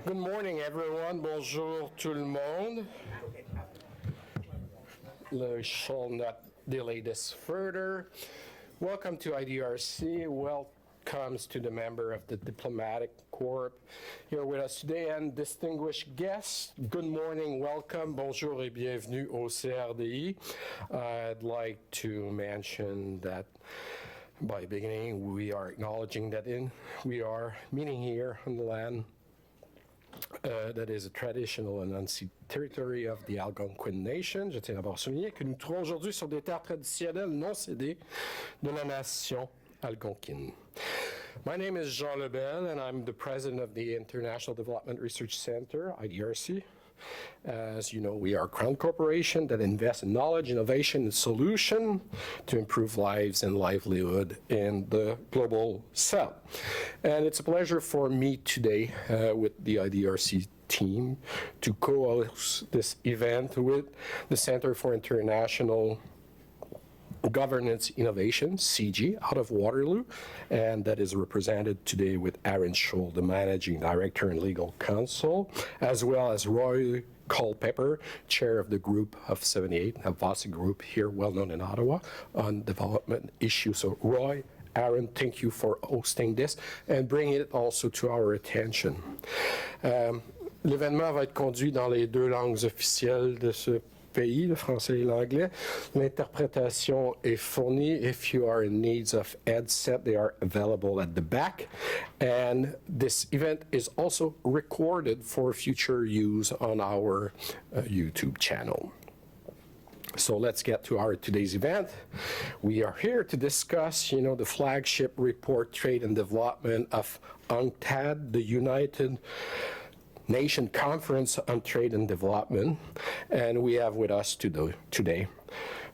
Good morning, everyone. Bonjour tout le monde. I shall not delay this further. Welcome to IDRC. Welcome to the member of the Diplomatic Corps here with us today and distinguished guests. Good morning, welcome, bonjour et bienvenue au CRDI. I'd like to mention that by beginning, we are acknowledging that we are meeting here on the land that is a traditional and unceded territory of the Algonquin Nation. Je tiens d'abord à souligner que nous nous trouvons aujourd'hui sur des terres traditionnelles non cédées de la nation algonquine. My name is Jean Lebel, and I'm the president of the International Development Research Center, IDRC. As you know, we are a Crown Corporation that invests in knowledge, innovation, and solution to improve lives and livelihood in the global south. And it's a pleasure for me today with the IDRC team to co-host this event with the Center for International Governance Innovation, CG, out of Waterloo, and that is represented today with Aaron Scholl, the Managing Director and Legal Counsel, as well as Roy Culpepper, Chair of the Group of 78, a Vasa group here, well known in Ottawa, on development issues. So Roy, Aaron, thank you for hosting this and bringing it also to our attention. L'événement va être conduit dans les deux langues officielles de ce pays, le français et l'anglais. L'interprétation est fournie. If you are in need of headset, they are available at the back. And this event is also recorded for future use on our YouTube channel. So let's get to our today's event. We are here to discuss, the flagship report, Trade and Development of UNCTAD, the United Nation Conference on Trade and Development, and we have with us today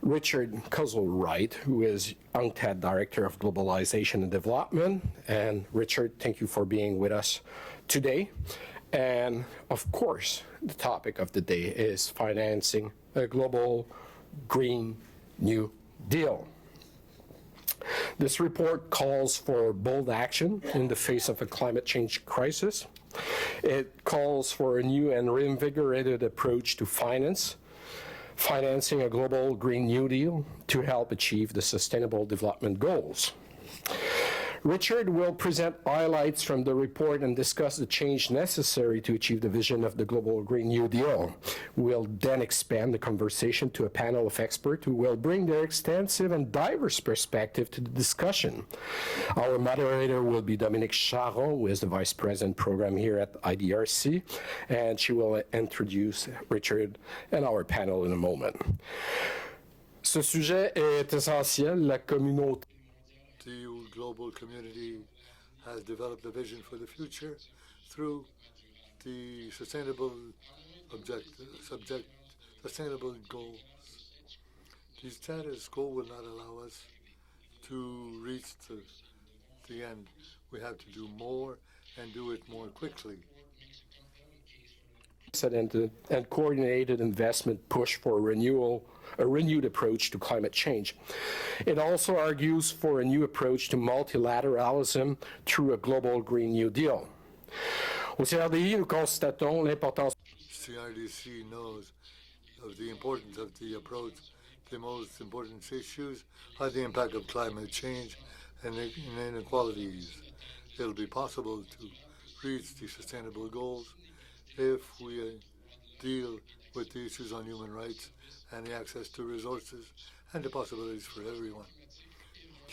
Richard Kozul-Wright, who is UNCTAD Director of Globalization and Development. And Richard, thank you for being with us today. And of course, the topic of the day is financing a global Green New Deal. This report calls for bold action in the face of a climate change crisis. It calls for a new and reinvigorated approach to financing a global Green New Deal to help achieve the Sustainable Development Goals. Richard will present highlights from the report and discuss the change necessary to achieve the vision of the Global Green New Deal. We'll then expand the conversation to a panel of experts who will bring their extensive and diverse perspective to the discussion. Our moderator will be Dominique Charon, who is the Vice President Program here at IDRC, and she will introduce Richard and our panel in a moment. Ce sujet est essentiel. La communauté The global community has developed a vision for the future through the sustainable goals. The status quo will not allow us to reach the end. We have to do more and do it more quickly. And coordinated investment push for a renewed approach to climate change. It also argues for a new approach to multilateralism through a global Green New Deal. Au CRDI, nous constatons l'importance. CRDC knows of the importance of the approach. The most important issues are the impact of climate change and inequalities. It'll be possible to reach the sustainable goals if we deal with the issues on human rights and the access to resources and the possibilities for everyone.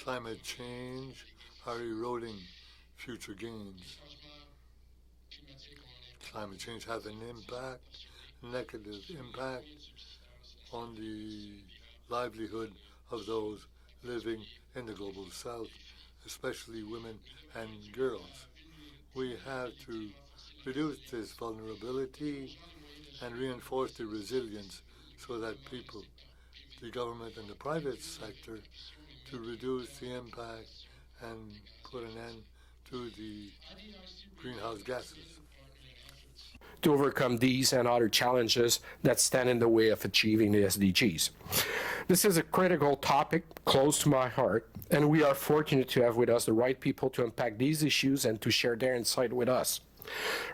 Climate change are eroding future gains. Climate change has an negative impact on the livelihood of those living in the global south, especially women and girls. We have to reduce this vulnerability and reinforce the resilience so that people, the government and the private sector, to reduce the impact and put an end to the greenhouse gases. To overcome these and other challenges that stand in the way of achieving the SDGs. This is a critical topic close to my heart, and we are fortunate to have with us the right people to unpack these issues and to share their insight with us.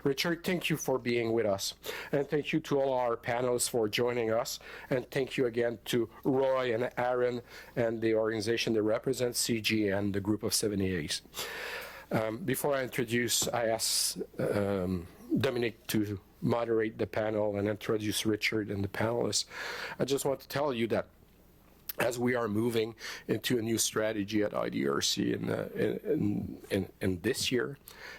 Richard, thank you for being with us. And thank you to all our panelists for joining us. And thank you again to Roy and Aaron and the organization that represents CG and the group of 78. Before I introduce, I ask Dominic to moderate the panel and introduce Richard and the panelists. I just want to tell you that as we are moving into a new strategy at IDRC in this year,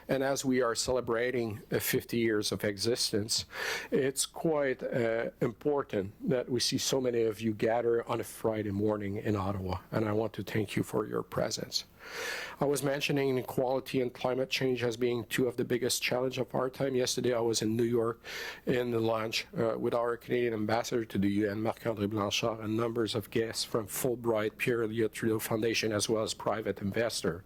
and as we are celebrating 50 years of existence, it's quite important that we see so many of you gather on a Friday morning in Ottawa, and I want to thank you for your presence. I was mentioning inequality and climate change as being two of the biggest challenges of our time. Yesterday, I was in New York in the lunch with our Canadian ambassador to the UN, Marc-André Blanchard, and numbers of guests from Fulbright, Pierre Elliott Trudeau Foundation, as well as private investor.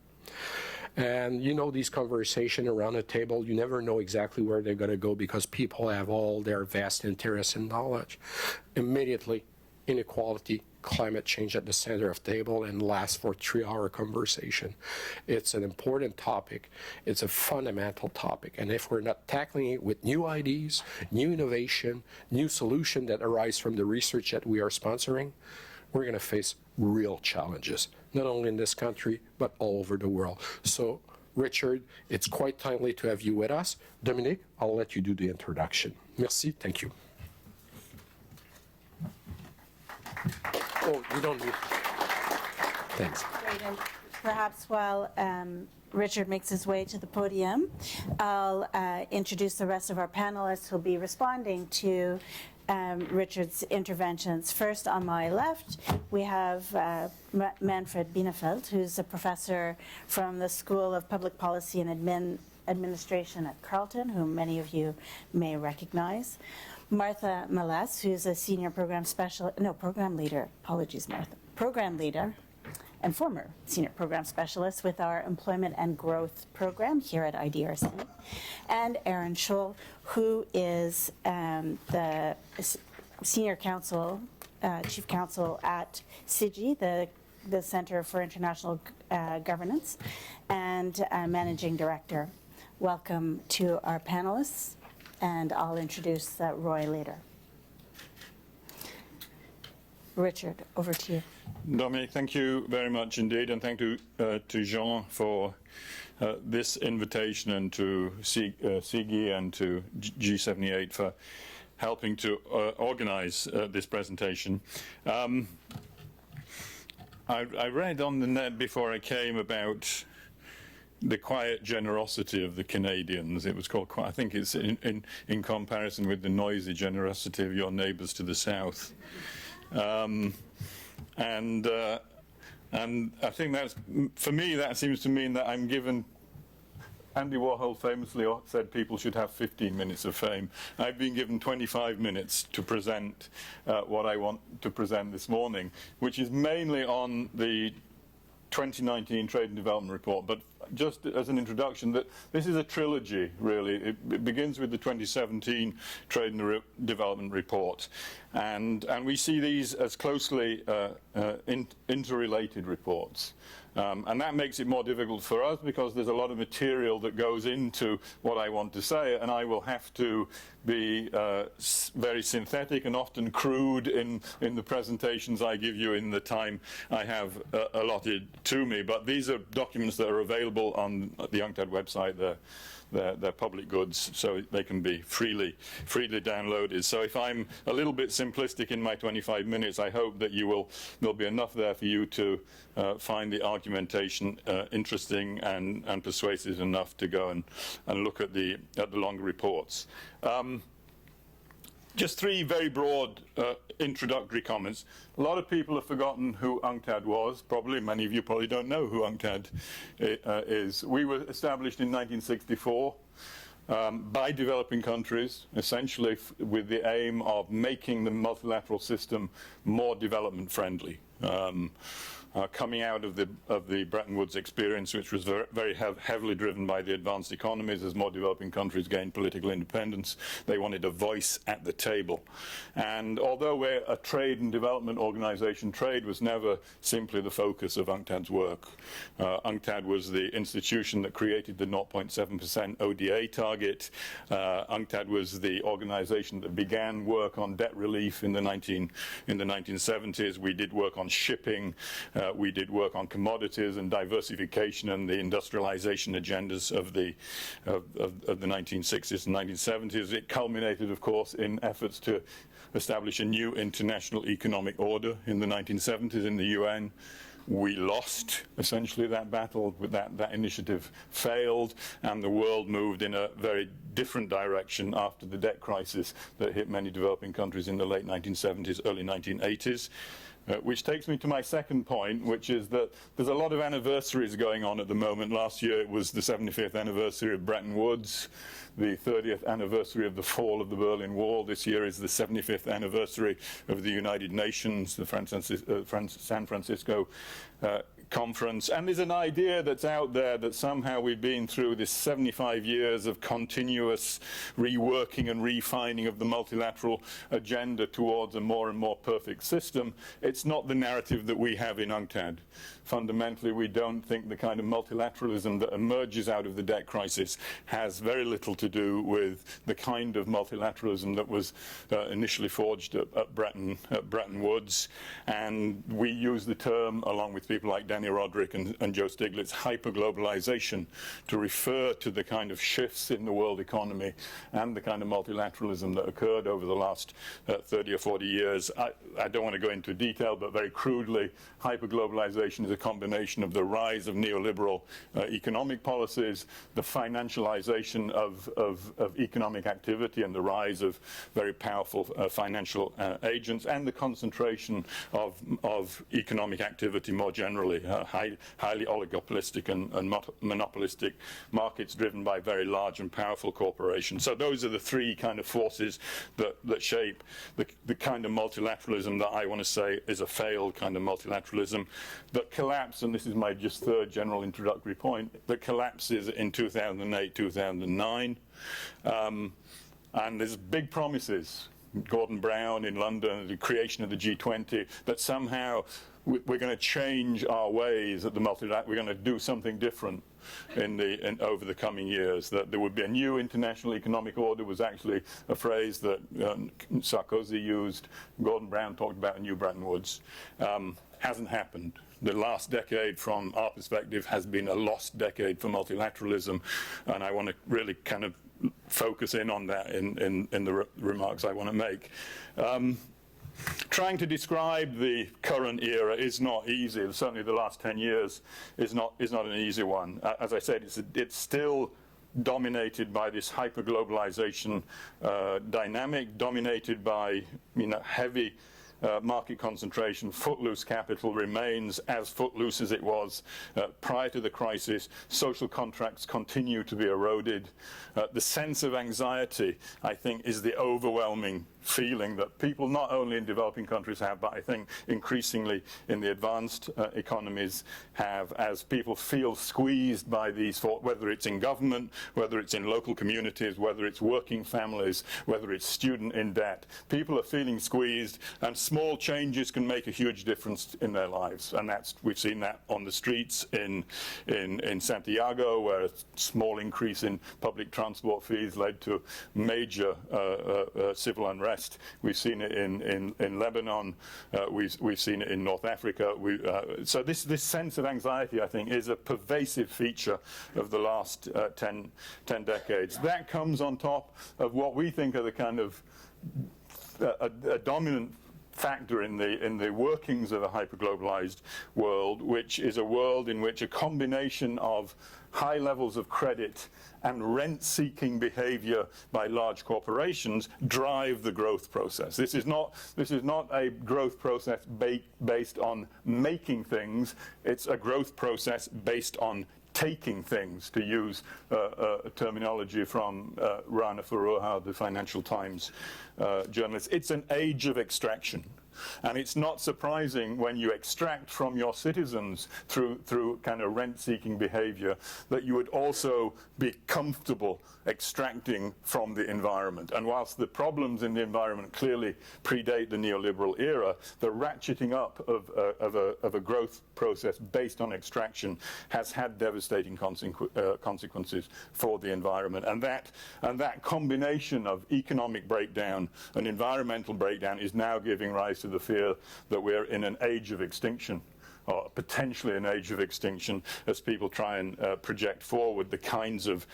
And you know, these conversations around the table, you never know exactly where they're going to go because people have all their vast interests and knowledge. Immediately, inequality, climate change at the center of the table and lasts for 3-hour conversation. It's an important topic. It's a fundamental topic. And if we're not tackling it with new ideas, new innovation, new solutions that arise from the research that we are sponsoring, we're going to face real challenges, not only in this country, but all over the world. So, Richard, it's quite timely to have you with us. Dominic, I'll let you do the introduction. Merci. Thank you. Oh, you don't need. Thanks. Great. And perhaps while Richard makes his way to the podium, I'll introduce the rest of our panelists who'll be responding to Richard's interventions. First, on my left, we have Manfred Bienefeld, who's a professor from the School of Public Policy and Administration at Carleton, whom many of you may recognize. Martha Maless, who's a senior program leader and former senior program specialist with our Employment and Growth program here at IDRC. And Aaron Scholl, who is the senior counsel, chief counsel at CIGI, the Center for International Governance, and managing director. Welcome to our panelists. And I'll introduce Roy later. Richard, over to you. Dominic, thank you very much indeed, and thank you to Jean for this invitation, and to CIGI and to G78 for helping to organize this presentation. I read on the net before I came about the quiet generosity of the Canadians. It was called, I think it's in comparison with the noisy generosity of your neighbours to the south. And I think that's, for me, that seems to mean that I'm given, Andy Warhol famously said people should have 15 minutes of fame. I've been given 25 minutes to present what I want to present this morning, which is mainly on the 2019 Trade and Development Report, but just as an introduction, that this is a trilogy, really. It begins with the 2017 Trade and Development Report, and we see these as closely interrelated reports. And that makes it more difficult for us because there's a lot of material that goes into what I want to say, and I will have to be very synthetic and often crude in the presentations I give you in the time I have allotted to me. But these are documents that are available on the UNCTAD website. They're public goods, so they can be freely downloaded. So if I'm a little bit simplistic in my 25 minutes, I hope that there'll be enough there for you to find the argumentation interesting and persuasive enough to go and look at the longer reports. Just three very broad introductory comments. A lot of people have forgotten who UNCTAD was. Probably many of you probably don't know who UNCTAD is. We were established in 1964 by developing countries, essentially with the aim of making the multilateral system more development friendly. coming out of the Bretton Woods experience, which was very heavily driven by the advanced economies. As more developing countries gained political independence, they wanted a voice at the table. And although we're a trade and development organization, trade was never simply the focus of UNCTAD's work. UNCTAD was the institution that created the 0.7% ODA target. UNCTAD was the organization that began work on debt relief in the 1970s. We did work on shipping. We did work on commodities and diversification and the industrialization agendas of the 1960s and 1970s. It culminated, of course, in efforts to establish a new international economic order in the 1970s in the UN. We lost, essentially, that battle. That initiative failed, and the world moved in a very different direction after the debt crisis that hit many developing countries in the late 1970s, early 1980s. Which takes me to my second point, which is that there's a lot of anniversaries going on at the moment. Last year it was the 75th anniversary of Bretton Woods, the 30th anniversary of the fall of the Berlin Wall. This year is the 75th anniversary of the United Nations, the San Francisco conference. And there's an idea that's out there that somehow we've been through this 75 years of continuous reworking and refining of the multilateral agenda towards a more and more perfect system. It's not the narrative that we have in UNCTAD. Fundamentally, we don't think the kind of multilateralism that emerges out of the debt crisis has very little to do with the kind of multilateralism that was initially forged at Bretton Woods. And we use the term, along with people like Danny Roderick and Joe Stiglitz, hyperglobalization, to refer to the kind of shifts in the world economy and the kind of multilateralism that occurred over the last 30 or 40 years. I don't want to go into detail, but very crudely, hyperglobalization is a combination of the rise of neoliberal economic policies, the financialization of economic activity and the rise of very powerful financial agents, and the concentration of economic activity more generally, highly oligopolistic and monopolistic markets driven by very large and powerful corporations. So those are the three kind of forces that shape the kind of multilateralism that I want to say is a failed kind of multilateralism that collapsed, and this is my just third general introductory point, that collapses in 2008, 2009. And there's big promises. Gordon Brown in London, the creation of the G20, that somehow we're going to change our ways at the multilateral. We're going to do something different over the coming years. That there would be a new international economic order was actually a phrase that Sarkozy used. Gordon Brown talked about a new Bretton Woods. Hasn't happened. The last decade, from our perspective, has been a lost decade for multilateralism, and I want to really kind of focus in on that in the remarks I want to make. Trying to describe the current era is not easy. Certainly the last 10 years is not an easy one. As I said, it's still dominated by this hyperglobalization dynamic, dominated by heavy market concentration. Footloose capital remains as footloose as it was prior to the crisis. Social contracts continue to be eroded. The sense of anxiety, I think, is the overwhelming feeling that people not only in developing countries have, but I think increasingly in the advanced economies have, as people feel squeezed by these, whether it's in government, whether it's in local communities, whether it's working families, whether it's student in debt. People are feeling squeezed, and small changes can make a huge difference in their lives. And we've seen that on the streets in Santiago, where a small increase in public transport fees led to major civil unrest. We've seen it in Lebanon. We've seen it in North Africa. So this sense of anxiety, I think, is a pervasive feature of the last 10 decades. That comes on top of what we think are the kind of a dominant factor in the workings of a hyperglobalized world, which is a world in which a combination of high levels of credit and rent-seeking behavior by large corporations drive the growth process. This is not a growth process based on making things. It's a growth process based on taking things, to use a terminology from Rana Foroohar, the Financial Times journalist. It's an age of extraction. And it's not surprising when you extract from your citizens through kind of rent-seeking behavior that you would also be comfortable extracting from the environment. And whilst the problems in the environment clearly predate the neoliberal era, the ratcheting up of a growth process based on extraction has had devastating consequences for the environment. And that combination of economic breakdown and environmental breakdown is now giving rise to the fear that we're in an age of extinction, or potentially an age of extinction, as people try and project forward the kinds of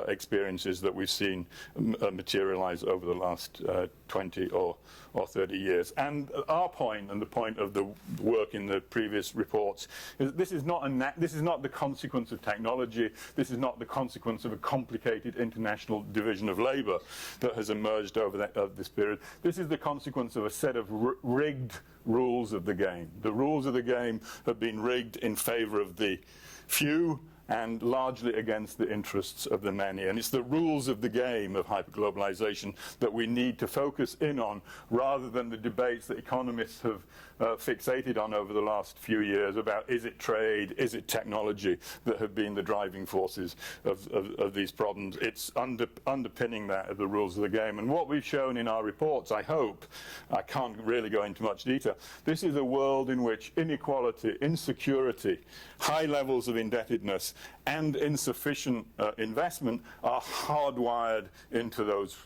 experiences that we've seen materialize over the last 20 or 30 years. And our point, and the point of the work in the previous reports, is this is not the consequence of technology. This is not the consequence of a complicated international division of labor that has emerged over this period. This is the consequence of a set of rigged rules of the game. The rules of the game have been rigged in favor of the few and largely against the interests of the many. And it's the rules of the game of hyperglobalization that we need to focus in on, rather than the debates that economists have fixated on over the last few years about is it trade, is it technology that have been the driving forces of these problems. It's underpinning that of the rules of the game. And what we've shown in our reports, I hope, I can't really go into much detail, this is a world in which inequality, insecurity, high levels of indebtedness, and insufficient investment are hardwired into those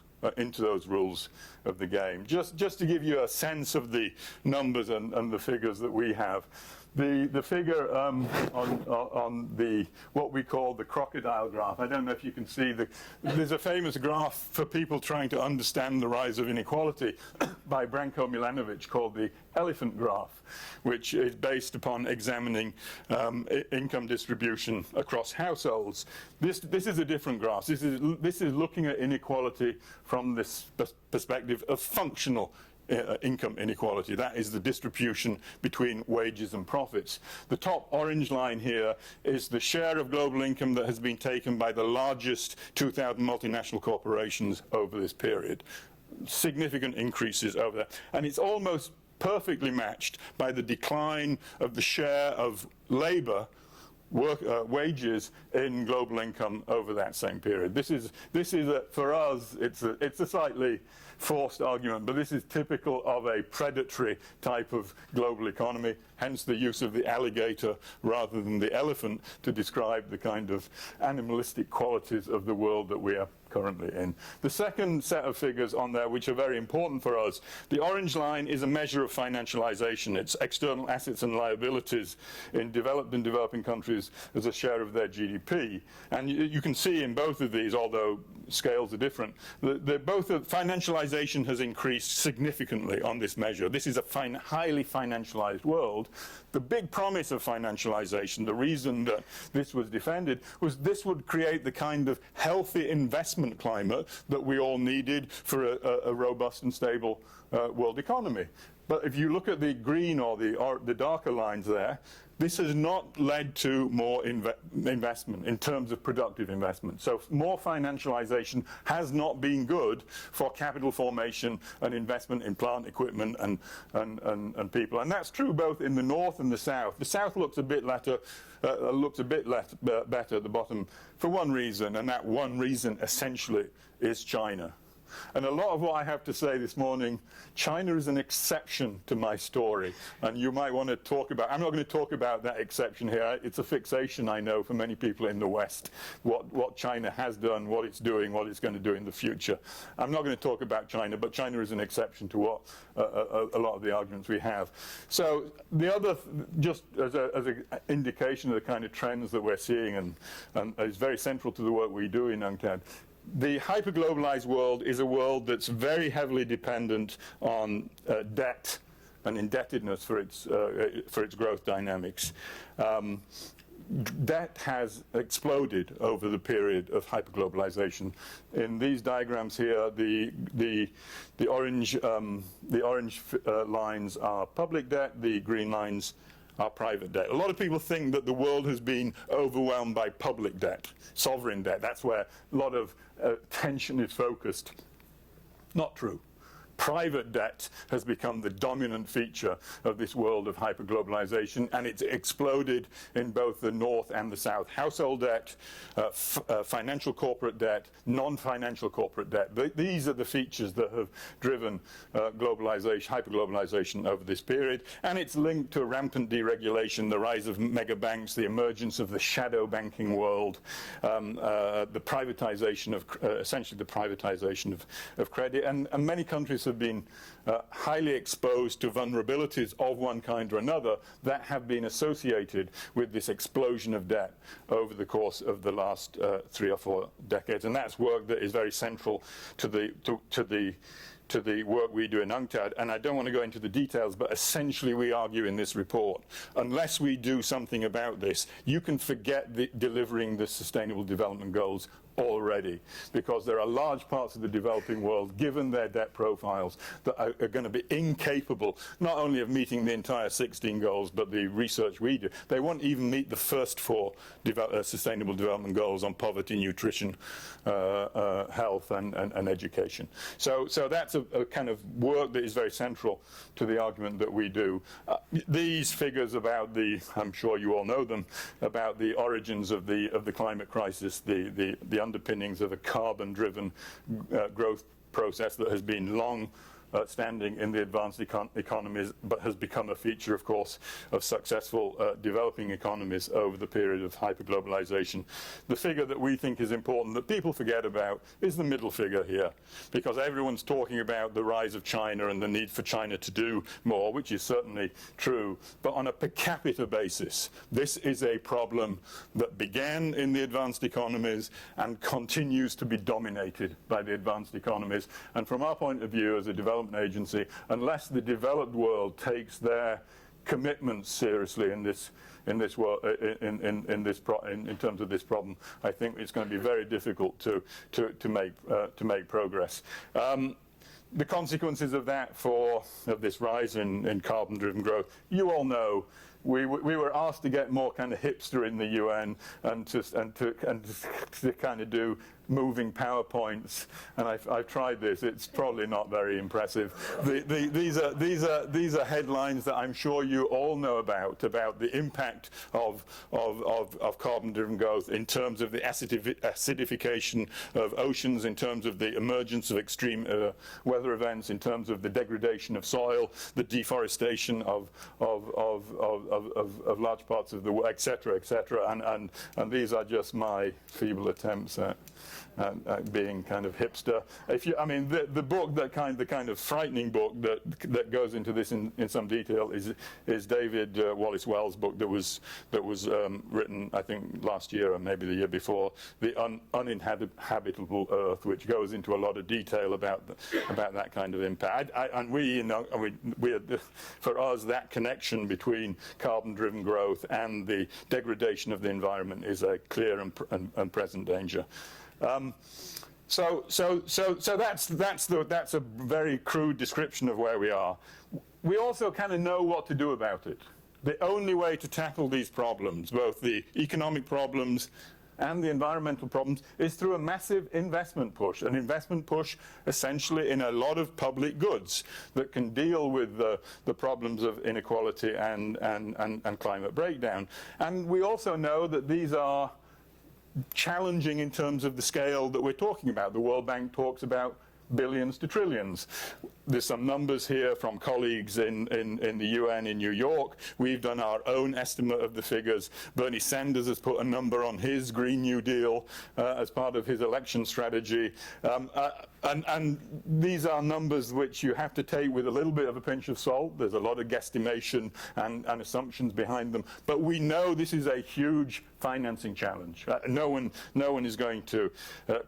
rules of the game. Just to give you a sense of the numbers and the figures that we have, the figure on the what we call the crocodile graph. I don't know if you can see there's a famous graph for people trying to understand the rise of inequality by Branko Milanovic called the elephant graph, which is based upon examining income distribution across households. This is a different graph. This is looking at inequality from this perspective of functional income inequality. That is the distribution between wages and profits. The top orange line here is the share of global income that has been taken by the largest 2,000 multinational corporations over this period. Significant increases over that. And it's almost perfectly matched by the decline of the share of labor wages in global income over that same period. This is for us, it's a slightly forced argument, but this is typical of a predatory type of global economy, hence the use of the alligator rather than the elephant to describe the kind of animalistic qualities of the world that we are currently in. The second set of figures on there, which are very important for us, the orange line is a measure of financialization. It's external assets and liabilities in developed and developing countries as a share of their GDP. And you can see in both of these, although scales are different, financialization has increased significantly on this measure. This is a highly financialized world. The big promise of financialization, the reason that this was defended, was this would create the kind of healthy investment climate that we all needed for a robust and stable world economy. But if you look at the green or the darker lines there, this has not led to more investment in terms of productive investment. So more financialization has not been good for capital formation and investment in plant equipment and people. And that's true both in the north and the south. The south looks a bit better at the bottom for one reason, and that one reason essentially is China. And a lot of what I have to say this morning, China is an exception to my story. And you might want to talk about, I'm not going to talk about that exception here. It's a fixation, I know, for many people in the West, what China has done, what it's doing, what it's going to do in the future. I'm not going to talk about China, but China is an exception to what a lot of the arguments we have. So the other, just as an indication of the kind of trends that we're seeing, and is very central to the work we do in UNCTAD, the hyperglobalized world is a world that's very heavily dependent on debt and indebtedness for its growth dynamics. Debt has exploded over the period of hyperglobalization. In these diagrams here, the orange lines are public debt, the green lines are private debt. A lot of people think that the world has been overwhelmed by public debt, sovereign debt. That's where a lot of attention is focused. Not true. private debt has become the dominant feature of this world of hyperglobalization, and it's exploded in both the North and the South. Household debt, financial corporate debt, non-financial corporate debt. These are the features that have driven globalization, hyperglobalization over this period, and it's linked to rampant deregulation, the rise of mega banks, the emergence of the shadow banking world, the privatization of, essentially the privatization of credit, and many countries have been highly exposed to vulnerabilities of one kind or another that have been associated with this explosion of debt over the course of the last 3 or 4 decades. And that's work that is very central to the work we do in UNCTAD. And I don't want to go into the details, but essentially we argue in this report, unless we do something about this, you can forget delivering the Sustainable Development Goals already, because there are large parts of the developing world, given their debt profiles, that are going to be incapable not only of meeting the entire 16 goals, but the research we do. They won't even meet the first 4 Sustainable Development Goals on poverty, nutrition, health, and education. So that's a kind of work that is very central to the argument that we do. These figures about I'm sure you all know them, about the origins of the climate crisis, the underpinnings of a carbon-driven growth process that has been long standing in the advanced economies, but has become a feature, of course, of successful developing economies over the period of hyperglobalization. The figure that we think is important, that people forget about, is the middle figure here, because everyone's talking about the rise of China and the need for China to do more, which is certainly true, but on a per capita basis, this is a problem that began in the advanced economies and continues to be dominated by the advanced economies. And from our point of view as a development agency, unless the developed world takes their commitments seriously in terms of this problem, I think it's going to be very difficult to make progress. The consequences of that of this rise in carbon-driven growth, you all know. We were asked to get more kind of hipster in the UN and to kind of do moving PowerPoints, and I've tried this. It's probably not very impressive. These are headlines that I'm sure you all know about the impact of carbon-driven growth in terms of the acidification of oceans, in terms of the emergence of extreme weather events, in terms of the degradation of soil, the deforestation of large parts of the world, etc., and these are just my feeble attempts at being kind of hipster. The book the kind of frightening book that goes into this in some detail is David Wallace Wells' book that was written, I think, last year or maybe the year before, The Uninhabitable Earth, which goes into a lot of detail about that kind of impact. For us, that connection between carbon-driven growth and the degradation of the environment is a clear and present danger. So that's a very crude description of where we are. We also kind of know what to do about it. The only way to tackle these problems, both the economic problems and the environmental problems, is through a massive investment push, an investment push essentially in a lot of public goods that can deal with the problems of inequality and climate breakdown. And we also know that these are challenging in terms of the scale that we're talking about. The World Bank talks about billions to trillions. There's some numbers here from colleagues in the UN in New York. We've done our own estimate of the figures. Bernie Sanders has put a number on his Green New Deal as part of his election strategy. And these are numbers which you have to take with a little bit of a pinch of salt. There's a lot of guesstimation and assumptions behind them. But we know this is a huge financing challenge. No one is going to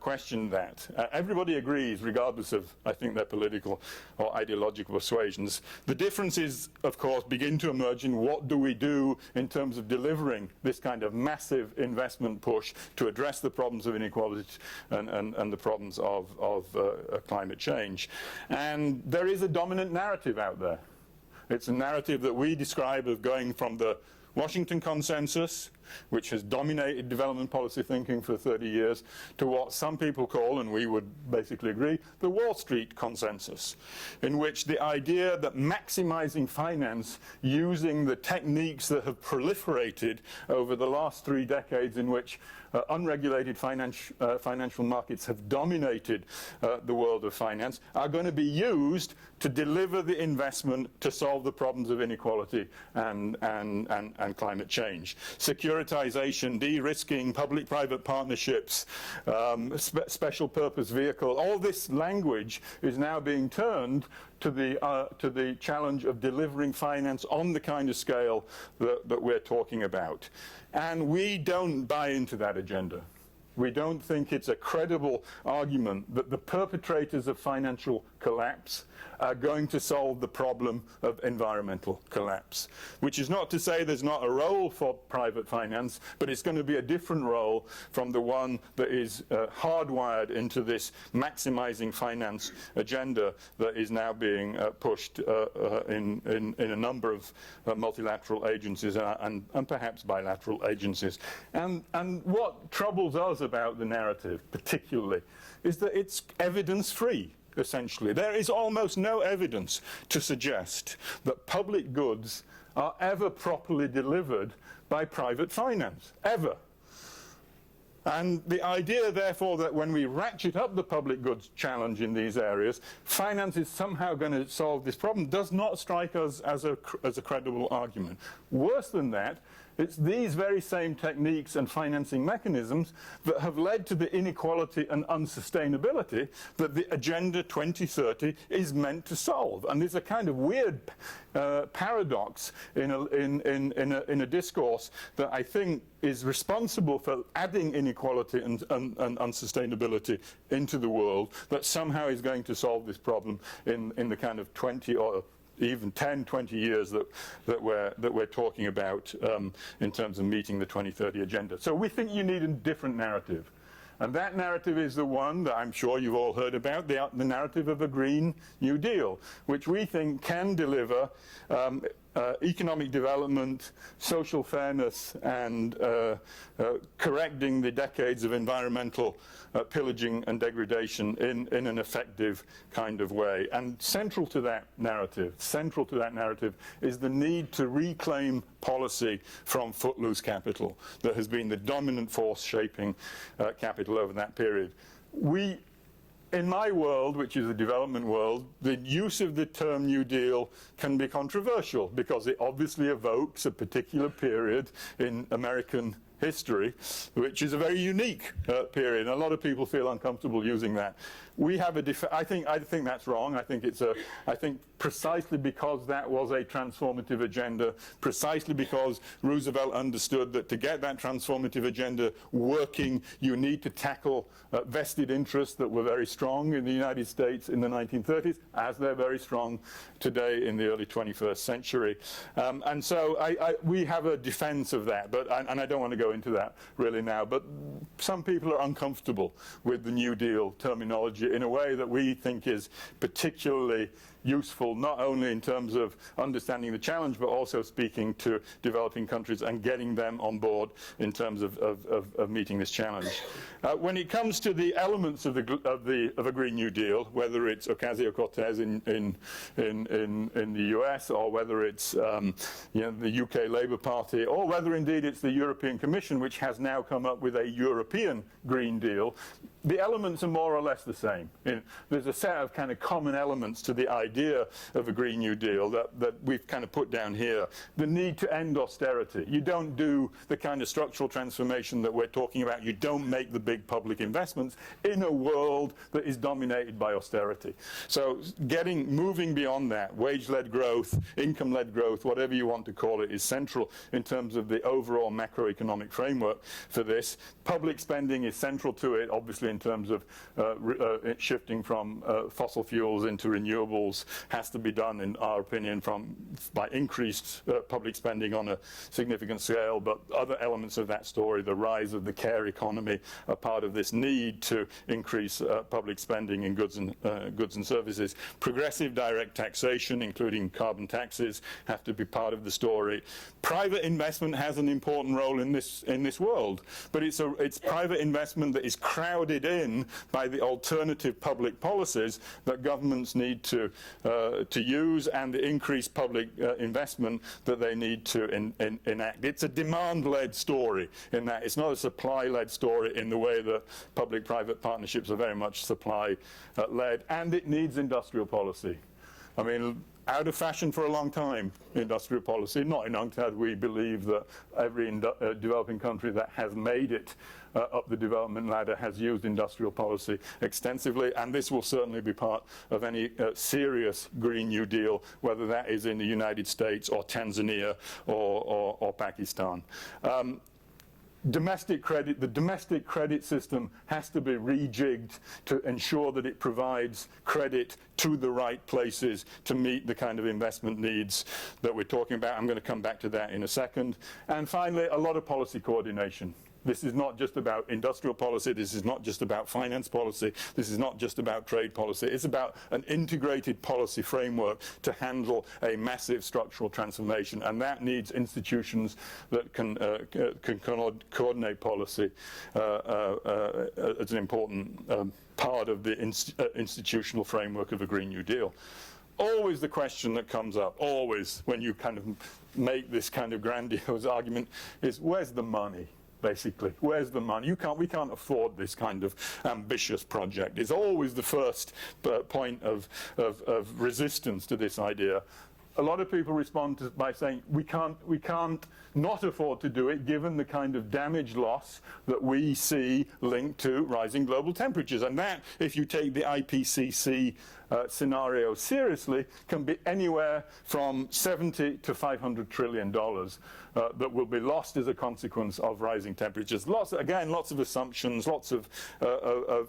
question that. Everybody agrees, regardless of, I think, their political or ideological persuasions. The differences, of course, begin to emerge in what do we do in terms of delivering this kind of massive investment push to address the problems of inequality and the problems of climate change. And there is a dominant narrative out there. It's a narrative that we describe of going from the Washington Consensus, which has dominated development policy thinking for 30 years, to what some people call, and we would basically agree, the Wall Street Consensus, in which the idea that maximizing finance using the techniques that have proliferated over the last 3 decades in which unregulated financial markets have dominated the world of finance are going to be used to deliver the investment to solve the problems of inequality and climate change. Securitization, de-risking, public-private partnerships, special purpose vehicle, all this language is now being turned to the challenge of delivering finance on the kind of scale that we're talking about. And we don't buy into that agenda. We don't think it's a credible argument that the perpetrators of financial collapse are going to solve the problem of environmental collapse, which is not to say there's not a role for private finance, but it's going to be a different role from the one that is hardwired into this maximizing finance agenda that is now being pushed in a number of multilateral agencies and perhaps bilateral agencies. And what troubles us about the narrative particularly is that it's evidence-free. Essentially, there is almost no evidence to suggest that public goods are ever properly delivered by private finance, ever. And the idea, therefore, that when we ratchet up the public goods challenge in these areas, finance is somehow going to solve this problem does not strike us as a credible argument. Worse than that, it's these very same techniques and financing mechanisms that have led to the inequality and unsustainability that the Agenda 2030 is meant to solve. And there's a kind of weird paradox in a discourse that I think is responsible for adding inequality and unsustainability into the world that somehow is going to solve this problem in the kind of 20 or even 10, 20 years that we're talking about in terms of meeting the 2030 agenda. So we think you need a different narrative. And that narrative is the one that I'm sure you've all heard about, the narrative of a Green New Deal, which we think can deliver economic development, social fairness, and correcting the decades of environmental pillaging and degradation in an effective kind of way. And central to that narrative is the need to reclaim policy from footloose capital that has been the dominant force shaping capital over that period. In my world, which is a development world, the use of the term New Deal can be controversial because it obviously evokes a particular period in American history, which is a very unique period. And a lot of people feel uncomfortable using that. We have I think that's wrong. I think precisely because that was a transformative agenda, precisely because Roosevelt understood that to get that transformative agenda working, you need to tackle vested interests that were very strong in the United States in the 1930s, as they're very strong today in the early 21st century. And so we have a defense of that, and I don't want to go into that really now, but some people are uncomfortable with the New Deal terminology in a way that we think is particularly useful, not only in terms of understanding the challenge, but also speaking to developing countries and getting them on board in terms of meeting this challenge. When it comes to the elements of a Green New Deal, whether it's Ocasio-Cortez in the US, or whether it's the UK Labour Party, or whether indeed it's the European Commission, which has now come up with a European Green Deal, the elements are more or less the same. There's a set of kind of common elements to the idea of a Green New Deal that we've kind of put down here. The need to end austerity. You don't do the kind of structural transformation that we're talking about. You don't make the big public investments in a world that is dominated by austerity. So moving beyond that, wage-led growth, income-led growth, whatever you want to call it, is central in terms of the overall macroeconomic framework for this. Public spending is central to it, obviously in terms of shifting from fossil fuels into renewables has to be done, in our opinion, by increased public spending on a significant scale. But other elements of that story, the rise of the care economy, are part of this need to increase public spending in goods and services. Progressive direct taxation, including carbon taxes, have to be part of the story. Private investment has an important role in this world, but it's private investment that is crowded in by the alternative public policies that governments need to use, and the increased public investment that they need to enact. It's a demand-led story in that it's not a supply-led story in the way that public-private partnerships are very much supply-led, and it needs industrial policy. I mean, out of fashion for a long time, industrial policy. Not in UNCTAD. We believe that every developing country that has made it up the development ladder has used industrial policy extensively, and this will certainly be part of any serious Green New Deal, whether that is in the United States or Tanzania or Pakistan. Domestic credit, the domestic credit system has to be rejigged to ensure that it provides credit to the right places to meet the kind of investment needs that we're talking about. I'm going to come back to that in a second. And finally, a lot of policy coordination. This is not just about industrial policy. This is not just about finance policy. This is not just about trade policy. It's about an integrated policy framework to handle a massive structural transformation, and that needs institutions that can coordinate policy as an important part of the institutional framework of a Green New Deal. Always the question that comes up, always when you kind of make this kind of grandiose argument, is where's the money? Basically, where's the money? We can't afford this kind of ambitious project. It's always the first point of resistance to this idea. A lot of people respond by saying we can't not afford to do it given the kind of damage loss that we see linked to rising global temperatures. And that, if you take the IPCC scenario seriously, can be anywhere from $70 to $500 trillion that will be lost as a consequence of rising temperatures. Lots of assumptions, lots of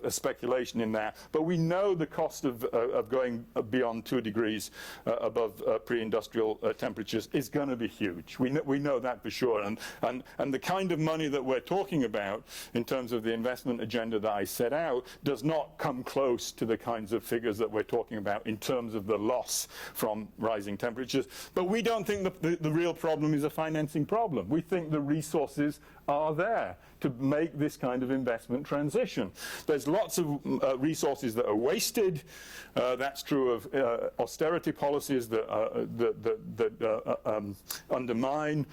speculation in that. But we know the cost of going beyond 2 degrees above pre-industrial temperatures is going to be huge. We know that for sure. And the kind of money that we're talking about in terms of the investment agenda that I set out does not come close to the kinds of figures that we're talking about in terms of the loss from rising temperatures. But we don't think the real problem is a financing problem. We think the resources are there to make this kind of investment transition. There's lots of resources that are wasted. That's true of austerity policies that undermine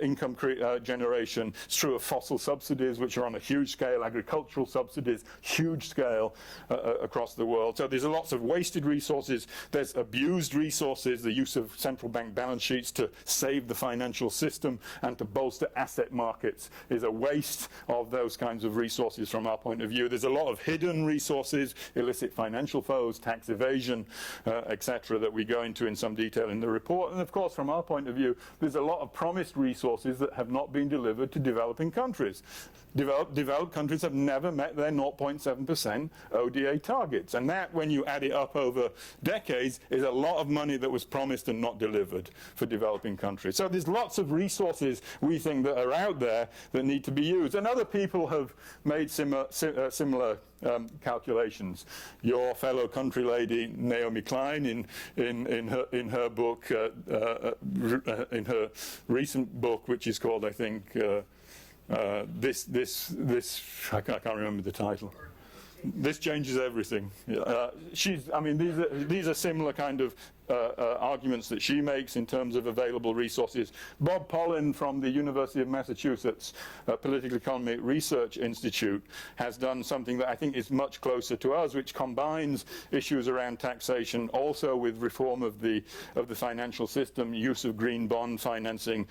income generation. It's true of fossil subsidies, which are on a huge scale, agricultural subsidies, huge scale across the world. So there's lots of wasted resources. There's abused resources, the use of central bank balance sheets to save the financial system and to bolster asset markets is a waste of those kinds of resources from our point of view. There's a lot of hidden resources, illicit financial flows, tax evasion, etc., that we go into in some detail in the report. And of course, from our point of view, there's a lot of promised resources that have not been delivered to developing countries. Developed countries have never met their 0.7% ODA targets. And that, when you add it up over decades, is a lot of money that was promised and not delivered for developing countries. So there's lots of resources, we think, that are out there that need to be used. And other people have made similar calculations. Your fellow country lady Naomi Klein, in her book, in her recent book, which is called, I think, this I can't remember the title. This changes everything. These are similar kind of arguments that she makes in terms of available resources. Bob Pollin from the University of Massachusetts Political Economy Research Institute has done something that I think is much closer to us, which combines issues around taxation also with reform of the financial system, use of green bond financing,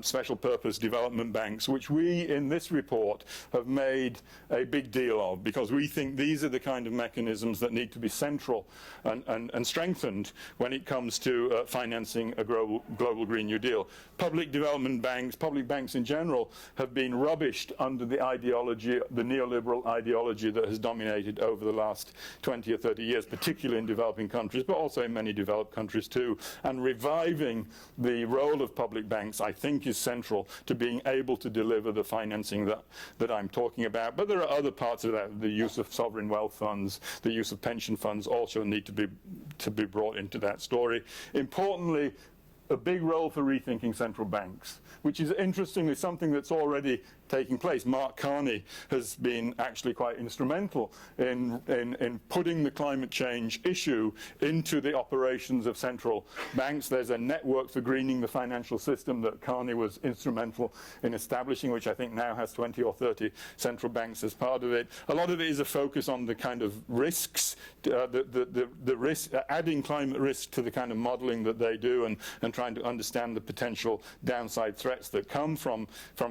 special purpose development banks, which we in this report have made a big deal of, because we think these are the kind of mechanisms that need to be central and strengthened when it comes to financing a global Green New Deal. Public development banks, public banks in general, have been rubbished under the ideology, the neoliberal ideology that has dominated over the last 20 or 30 years, particularly in developing countries, but also in many developed countries too. And reviving the role of public banks, I think, is central to being able to deliver the financing that I'm talking about. But there are other parts of that. The use of sovereign wealth funds, the use of pension funds also need to be brought into that story. Importantly, a big role for rethinking central banks, which is interestingly something that's already taking place. Mark Carney has been actually quite instrumental in putting the climate change issue into the operations of central banks. There's a network for greening the financial system that Carney was instrumental in establishing, which I think now has 20 or 30 central banks as part of it. A lot of it is a focus on the kind of risks, the risk, adding climate risk to the kind of modeling that they do, and trying to understand the potential downside threats that come from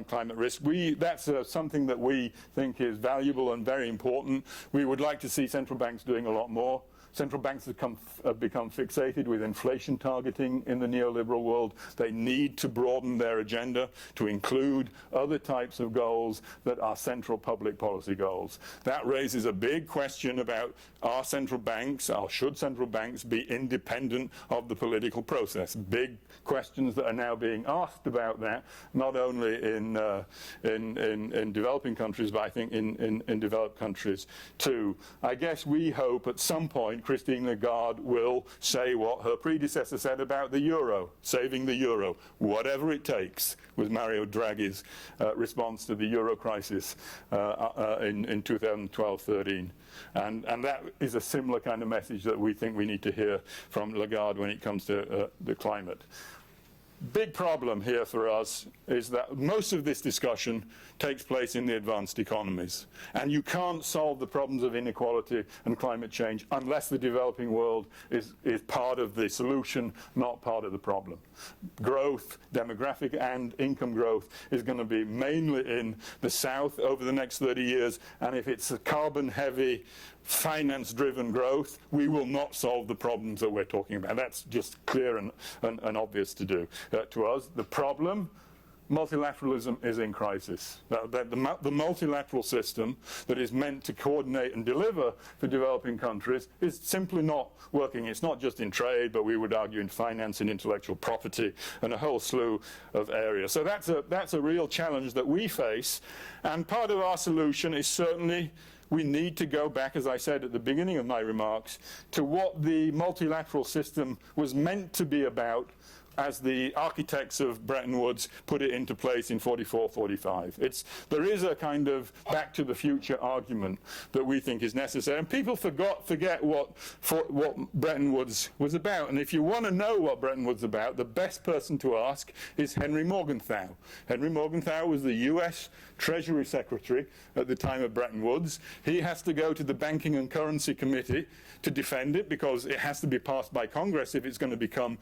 climate risk. That's something that we think is valuable and very important. We would like to see central banks doing a lot more. Central banks have become fixated with inflation targeting in the neoliberal world. They need to broaden their agenda to include other types of goals that are central public policy goals. That raises a big question about should central banks be independent of the political process? Big questions that are now being asked about that, not only in developing countries, but I think in developed countries too. I guess we hope at some point Christine Lagarde will say what her predecessor said about the euro, saving the euro, whatever it takes, was Mario Draghi's response to the euro crisis in 2012-13. And that is a similar kind of message that we think we need to hear from Lagarde when it comes to the climate. Big problem here for us is that most of this discussion takes place in the advanced economies. And you can't solve the problems of inequality and climate change unless the developing world is part of the solution, not part of the problem. Growth, demographic and income growth, is going to be mainly in the South over the next 30 years. And if it's a carbon-heavy, finance-driven growth, we will not solve the problems that we're talking about. That's just clear and obvious to do to us. The problem, multilateralism is in crisis. The multilateral system that is meant to coordinate and deliver for developing countries is simply not working. It's not just in trade, but we would argue in finance and intellectual property and a whole slew of areas. So that's a real challenge that we face. And part of our solution is certainly we need to go back, as I said at the beginning of my remarks, to what the multilateral system was meant to be about as the architects of Bretton Woods put it into place in 44-45. There is a kind of back to the future argument that we think is necessary. And people forget what Bretton Woods was about. And if you want to know what Bretton Woods is about, the best person to ask is Henry Morgenthau. Henry Morgenthau was the US Treasury Secretary at the time of Bretton Woods. He has to go to the Banking and Currency Committee to defend it because it has to be passed by Congress if it's going to become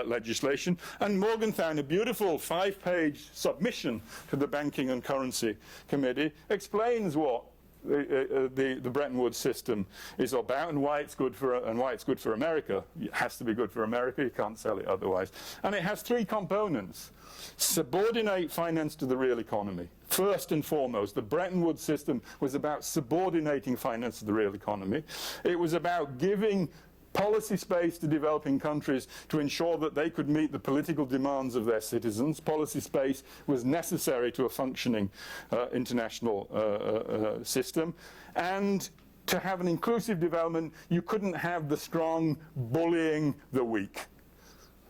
legislation. And Morgenthau, in a beautiful 5-page submission to the Banking and Currency Committee, explains what the Bretton Woods system is about and why it's good for America. It has to be good for America. You can't sell it otherwise. And it has 3 components. Subordinate finance to the real economy. First and foremost, the Bretton Woods system was about subordinating finance to the real economy. It was about giving policy space to developing countries to ensure that they could meet the political demands of their citizens. Policy space was necessary to a functioning international system. And to have an inclusive development, you couldn't have the strong bullying the weak.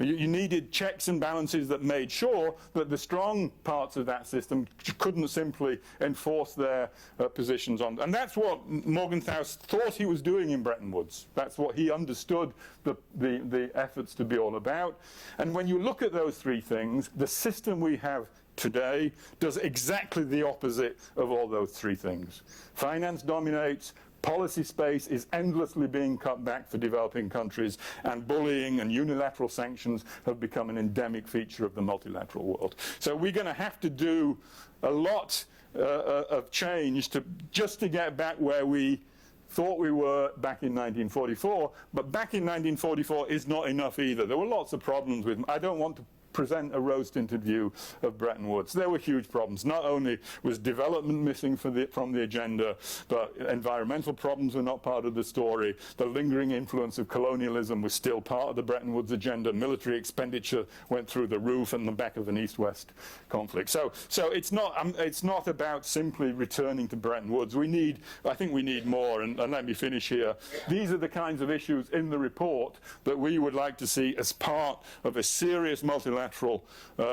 You needed checks and balances that made sure that the strong parts of that system couldn't simply enforce their positions on. And that's what Morgenthau thought he was doing in Bretton Woods. That's what he understood the efforts to be all about. And when you look at those 3 things, the system we have today does exactly the opposite of all those 3 things. Finance dominates. Policy space is endlessly being cut back for developing countries, and bullying and unilateral sanctions have become an endemic feature of the multilateral world. So we're going to have to do a lot of change just to get back where we thought we were back in 1944, but back in 1944 is not enough either. There were lots of problems with, I don't want to present a rose-tinted view of Bretton Woods. There were huge problems. Not only was development missing from the agenda, but environmental problems were not part of the story. The lingering influence of colonialism was still part of the Bretton Woods agenda. Military expenditure went through the roof in the back of an East-West conflict. So it's not about simply returning to Bretton Woods. I think we need more, and let me finish here. These are the kinds of issues in the report that we would like to see as part of a serious multilateral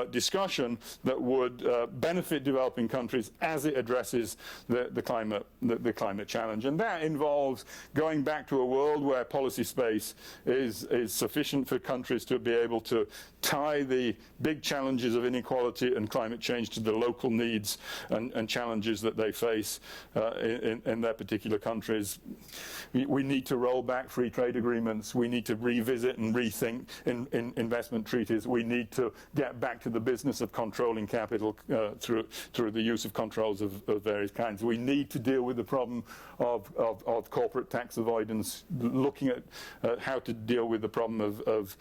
discussion that would benefit developing countries as it addresses the climate challenge. And that involves going back to a world where policy space is sufficient for countries to be able to tie the big challenges of inequality and climate change to the local needs and challenges that they face in their particular countries. We need to roll back free trade agreements. We need to revisit and rethink investment treaties. We need to get back to the business of controlling capital through the use of controls of various kinds. We need to deal with the problem of corporate tax avoidance, looking at how to deal with the problem of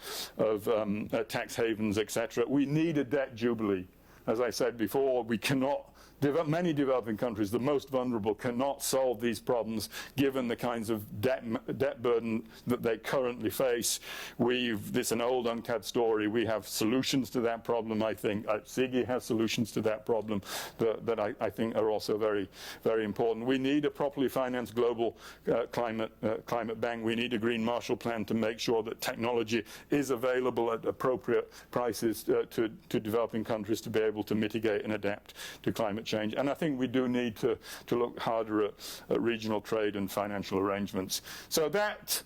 tax havens, etc. We need a debt jubilee. As I said before, we cannot. Many developing countries, the most vulnerable, cannot solve these problems given the kinds of debt burden that they currently face. This is an old UNCTAD story. We have solutions to that problem, I think. SIGI has solutions to that problem that I think are also very, very important. We need a properly financed global climate bank. We need a green Marshall Plan to make sure that technology is available at appropriate prices to developing countries to be able to mitigate and adapt to climate change. And I think we do need to look harder at regional trade and financial arrangements. So that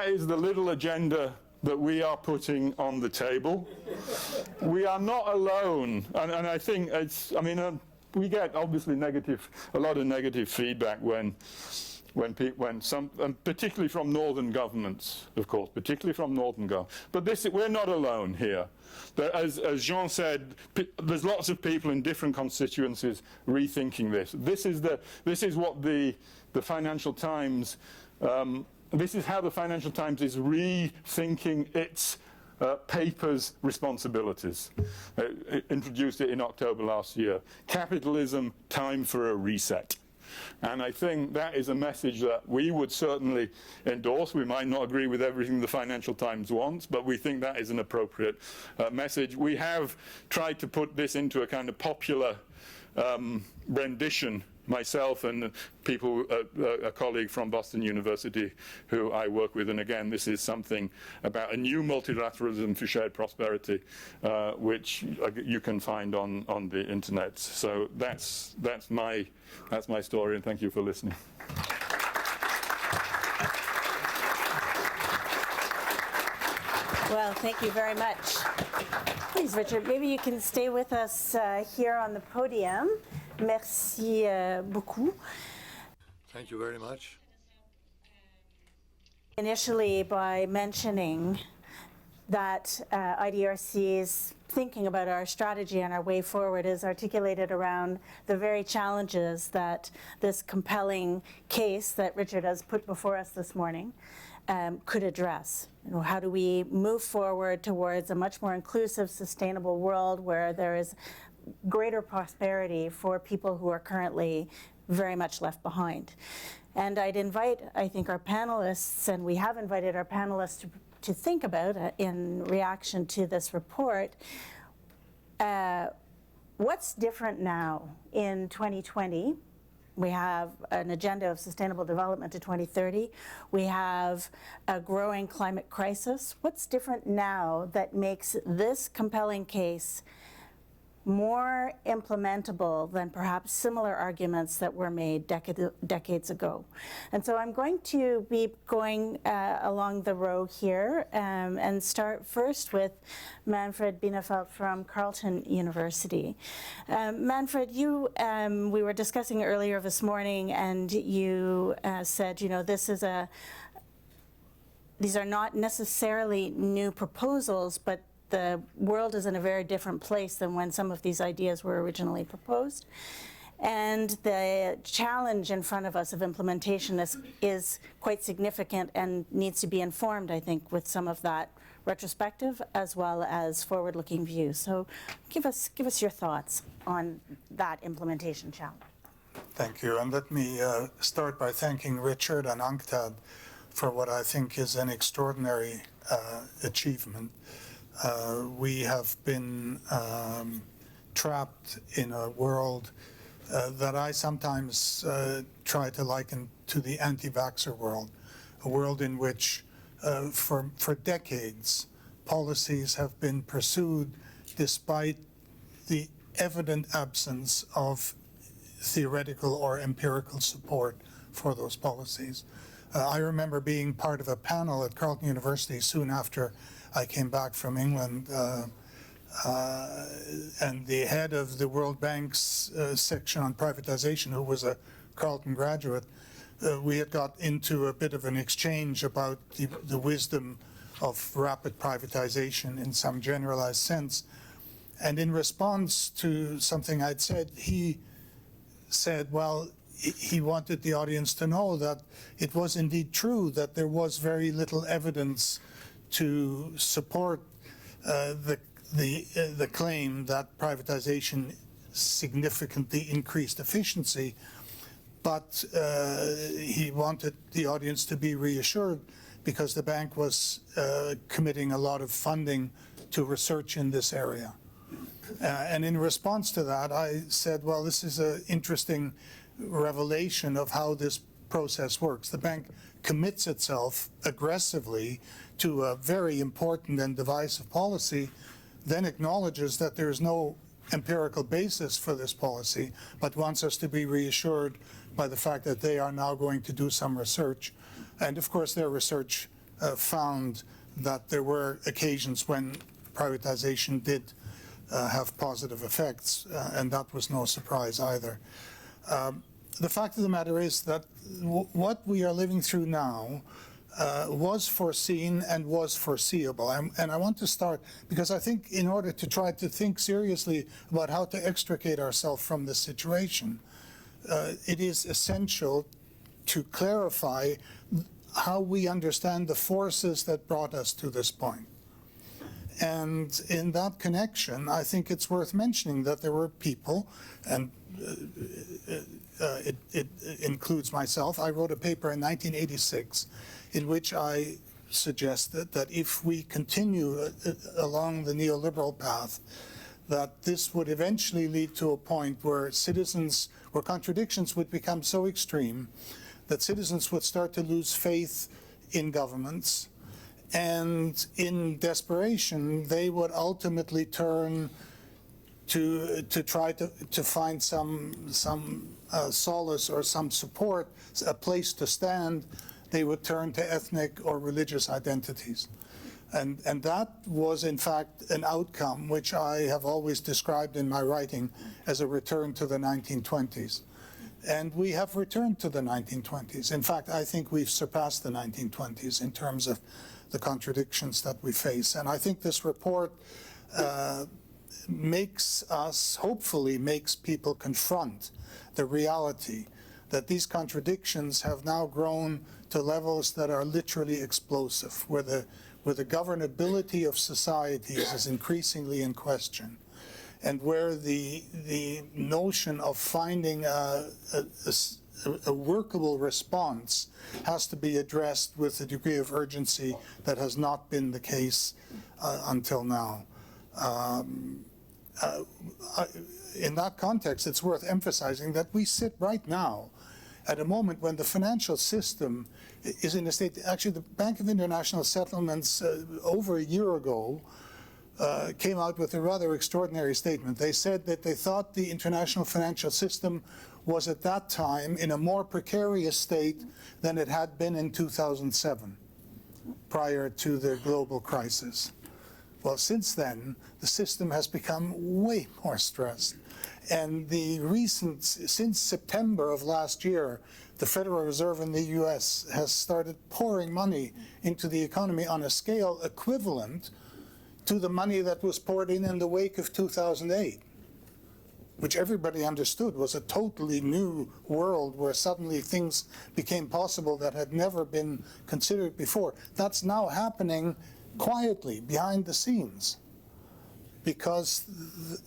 is the little agenda that we are putting on the table. We are not alone, and I think we get obviously a lot of negative feedback when some, and particularly from northern governments, of course, But we're not alone here. As Jean said, there's lots of people in different constituencies rethinking this. This is what the Financial Times. This is how the Financial Times is rethinking its paper's responsibilities. It introduced it in October last year. Capitalism, time for a reset. And I think that is a message that we would certainly endorse. We might not agree with everything the Financial Times wants, but we think that is an appropriate message. We have tried to put this into a kind of popular rendition, myself and a colleague from Boston University who I work with. And again, this is something about a new multilateralism for shared prosperity, which you can find on the internet. So that's my story, and thank you for listening. Well, thank you very much. Please, Richard, maybe you can stay with us here on the podium. Merci beaucoup. Thank you very much. Initially, by mentioning that IDRC is thinking about our strategy and our way forward is articulated around the very challenges that this compelling case that Richard has put before us this morning could address. How do we move forward towards a much more inclusive, sustainable world where there is greater prosperity for people who are currently very much left behind? And I'd invite, I think, our panelists, and we have invited our panelists to think about, in reaction to this report, what's different now in 2020? We have an agenda of sustainable development to 2030. We have a growing climate crisis. What's different now that makes this compelling case more implementable than perhaps similar arguments that were made decades ago? And so I'm going to be going along the row here and start first with Manfred Bienenfeld from Carleton University. Manfred, we were discussing earlier this morning, and you said, these are not necessarily new proposals, but the world is in a very different place than when some of these ideas were originally proposed. And the challenge in front of us of implementation is quite significant and needs to be informed, I think, with some of that retrospective as well as forward-looking view. So give us your thoughts on that implementation challenge. Thank you. And let me start by thanking Richard and UNCTAD for what I think is an extraordinary achievement. We have been trapped in a world that I sometimes try to liken to the anti-vaxxer world, a world in which for decades policies have been pursued despite the evident absence of theoretical or empirical support for those policies. I remember being part of a panel at Carleton University soon after I came back from England, and the head of the World Bank's section on privatization, who was a Carleton graduate, we had got into a bit of an exchange about the wisdom of rapid privatization in some generalized sense. And in response to something I'd said, he said, well, he wanted the audience to know that it was indeed true that there was very little evidence to support the claim that privatization significantly increased efficiency, but he wanted the audience to be reassured because the bank was committing a lot of funding to research in this area. And in response to that, I said, well, this is an interesting revelation of how this process works. The bank commits itself aggressively to a very important and divisive policy, then acknowledges that there is no empirical basis for this policy, but wants us to be reassured by the fact that they are now going to do some research. And of course, their research found that there were occasions when privatization did have positive effects, and that was no surprise either. The fact of the matter is that what we are living through now was foreseen and was foreseeable. And I want to start, because I think in order to try to think seriously about how to extricate ourselves from this situation, it is essential to clarify how we understand the forces that brought us to this point. And in that connection, I think it's worth mentioning that there were people, and it includes myself. I wrote a paper in 1986 in which I suggested that if we continue along the neoliberal path, that this would eventually lead to a point where contradictions would become so extreme that citizens would start to lose faith in governments, and in desperation, they would ultimately turn to try to find some solace or some support, a place to stand. They would turn to ethnic or religious identities. And that was, in fact, an outcome which I have always described in my writing as a return to the 1920s. And we have returned to the 1920s. In fact, I think we've surpassed the 1920s in terms of the contradictions that we face. And I think this report hopefully makes people confront the reality that these contradictions have now grown to levels that are literally explosive, where the governability of society is increasingly in question, and where the notion of finding a workable response has to be addressed with a degree of urgency that has not been the case until now. In that context, it's worth emphasizing that we sit right now at a moment when the financial system is in a state. Actually, the Bank of International Settlements over a year ago came out with a rather extraordinary statement. They said that they thought the international financial system was at that time in a more precarious state than it had been in 2007, prior to the global crisis. Well, since then, the system has become way more stressed. And since September of last year, the Federal Reserve in the US has started pouring money into the economy on a scale equivalent to the money that was poured in the wake of 2008. which everybody understood was a totally new world where suddenly things became possible that had never been considered before. That's now happening quietly behind the scenes because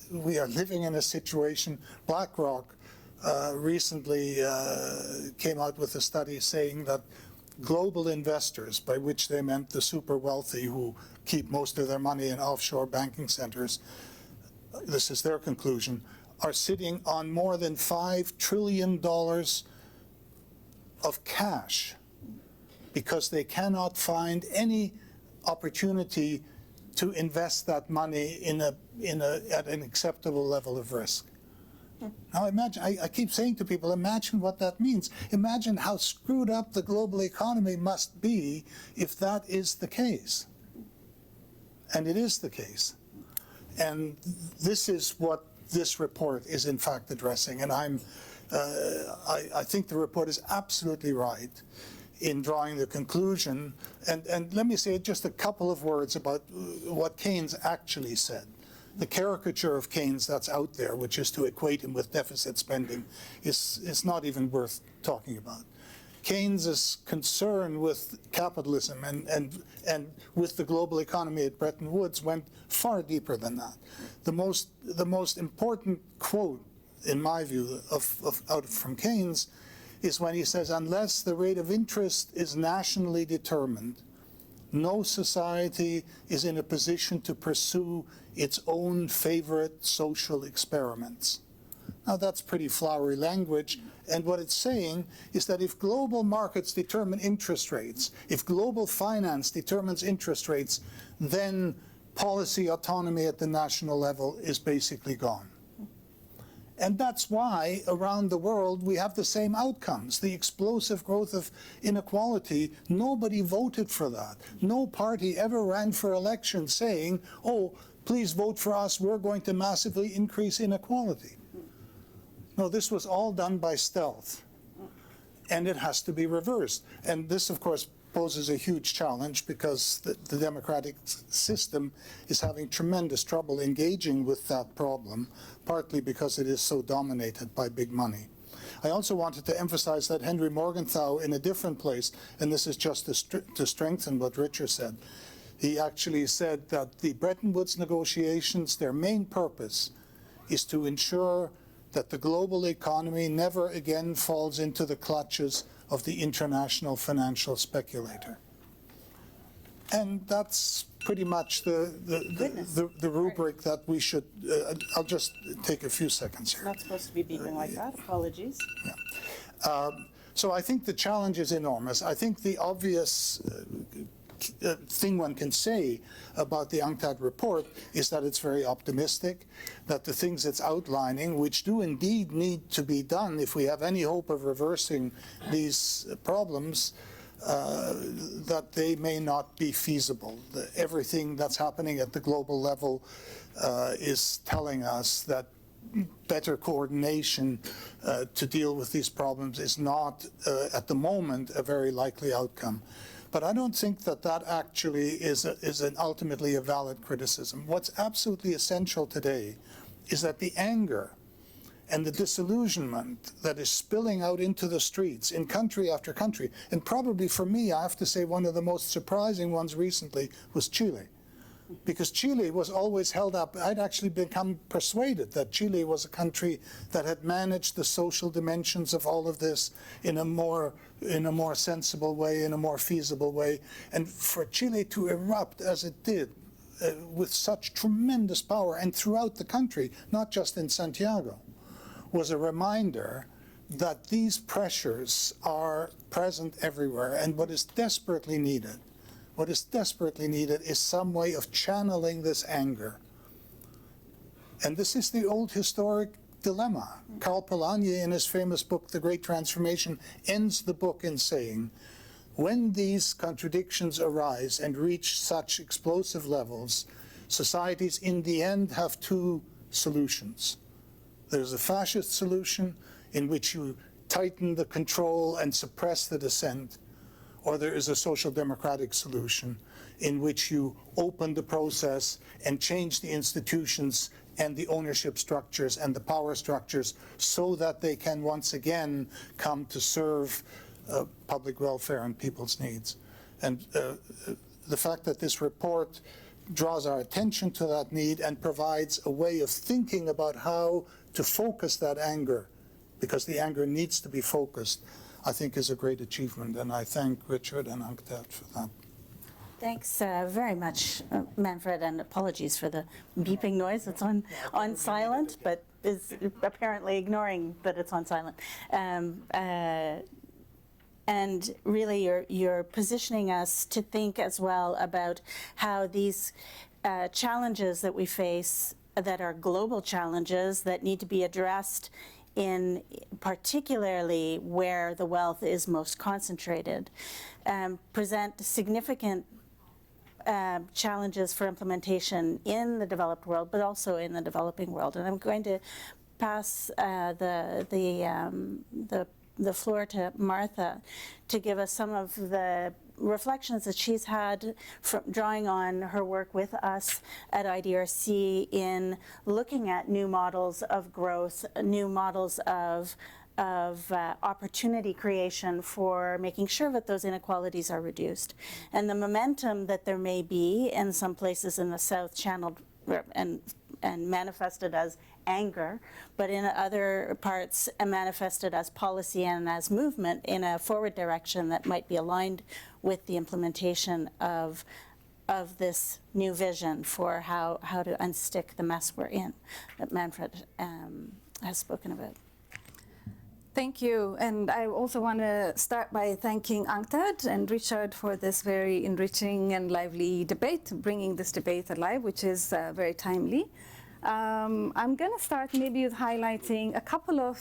we are living in a situation. BlackRock recently came out with a study saying that global investors, by which they meant the super wealthy who keep most of their money in offshore banking centers, this is their conclusion, are sitting on more than $5 trillion of cash because they cannot find any opportunity to invest that money at an acceptable level of risk. Now imagine, I keep saying to people, imagine what that means. Imagine how screwed up the global economy must be if that is the case. And it is the case. And this is what this report is in fact addressing. And I think the report is absolutely right in drawing the conclusion. And let me say just a couple of words about what Keynes actually said. The caricature of Keynes that's out there, which is to equate him with deficit spending, is not even worth talking about. Keynes' concern with capitalism and with the global economy at Bretton Woods went far deeper than that. The most important quote, in my view, from Keynes is when he says, unless the rate of interest is nationally determined, no society is in a position to pursue its own favorite social experiments. Now that's pretty flowery language, and what it's saying is that if global markets determine interest rates, if global finance determines interest rates, then policy autonomy at the national level is basically gone. And that's why around the world we have the same outcomes. The explosive growth of inequality, nobody voted for that. No party ever ran for election saying, oh, please vote for us, we're going to massively increase inequality. No, this was all done by stealth. And it has to be reversed. And this, of course, poses a huge challenge because the democratic system is having tremendous trouble engaging with that problem, partly because it is so dominated by big money. I also wanted to emphasize that Henry Morgenthau, in a different place, and this is just to strengthen what Richard said, he actually said that the Bretton Woods negotiations, their main purpose is to ensure that the global economy never again falls into the clutches of the international financial speculator. And that's pretty much the rubric that we should, I'll just take a few seconds here. Not supposed to be beeping like that, apologies. Yeah. So I think the challenge is enormous. I think the obvious thing one can say about the UNCTAD report is that it's very optimistic, that the things it's outlining, which do indeed need to be done if we have any hope of reversing these problems, that they may not be feasible. Everything that's happening at the global level is telling us that better coordination to deal with these problems is not, at the moment, a very likely outcome. But I don't think that that actually is ultimately a valid criticism. What's absolutely essential today is that the anger and the disillusionment that is spilling out into the streets in country after country, and probably for me, I have to say one of the most surprising ones recently was Chile. Because Chile was always held up. I'd actually become persuaded that Chile was a country that had managed the social dimensions of all of this in a more sensible way, in a more feasible way. And for Chile to erupt as it did, with such tremendous power and throughout the country, not just in Santiago, was a reminder that these pressures are present everywhere. And what is desperately needed is some way of channeling this anger. And this is the old historic dilemma. Karl Polanyi, in his famous book, The Great Transformation, ends the book in saying, when these contradictions arise and reach such explosive levels, societies in the end have two solutions. There's a fascist solution in which you tighten the control and suppress the dissent, or there is a social democratic solution in which you open the process and change the institutions and the ownership structures and the power structures so that they can once again come to serve public welfare and people's needs. And the fact that this report draws our attention to that need and provides a way of thinking about how to focus that anger, because the anger needs to be focused, I think is a great achievement. And I thank Richard and UNCTAD for that. Thanks very much, Manfred, and apologies for the beeping noise. It's on silent, but is apparently ignoring that it's on silent. And really, you're positioning us to think as well about how these challenges that we face, that are global challenges that need to be addressed in particularly where the wealth is most concentrated, present significant challenges for implementation in the developed world, but also in the developing world. And I'm going to pass the floor to Martha to give us some of the reflections that she's had from drawing on her work with us at IDRC in looking at new models of growth, new models of opportunity creation for making sure that those inequalities are reduced. And the momentum that there may be in some places in the South channeled and manifested as anger, but in other parts manifested as policy and as movement in a forward direction that might be aligned with the implementation of this new vision for how to unstick the mess we're in, that Manfred has spoken about. Thank you. And I also want to start by thanking UNCTAD and Richard for this very enriching and lively debate, bringing this debate alive, which is very timely. I'm going to start maybe with highlighting a couple of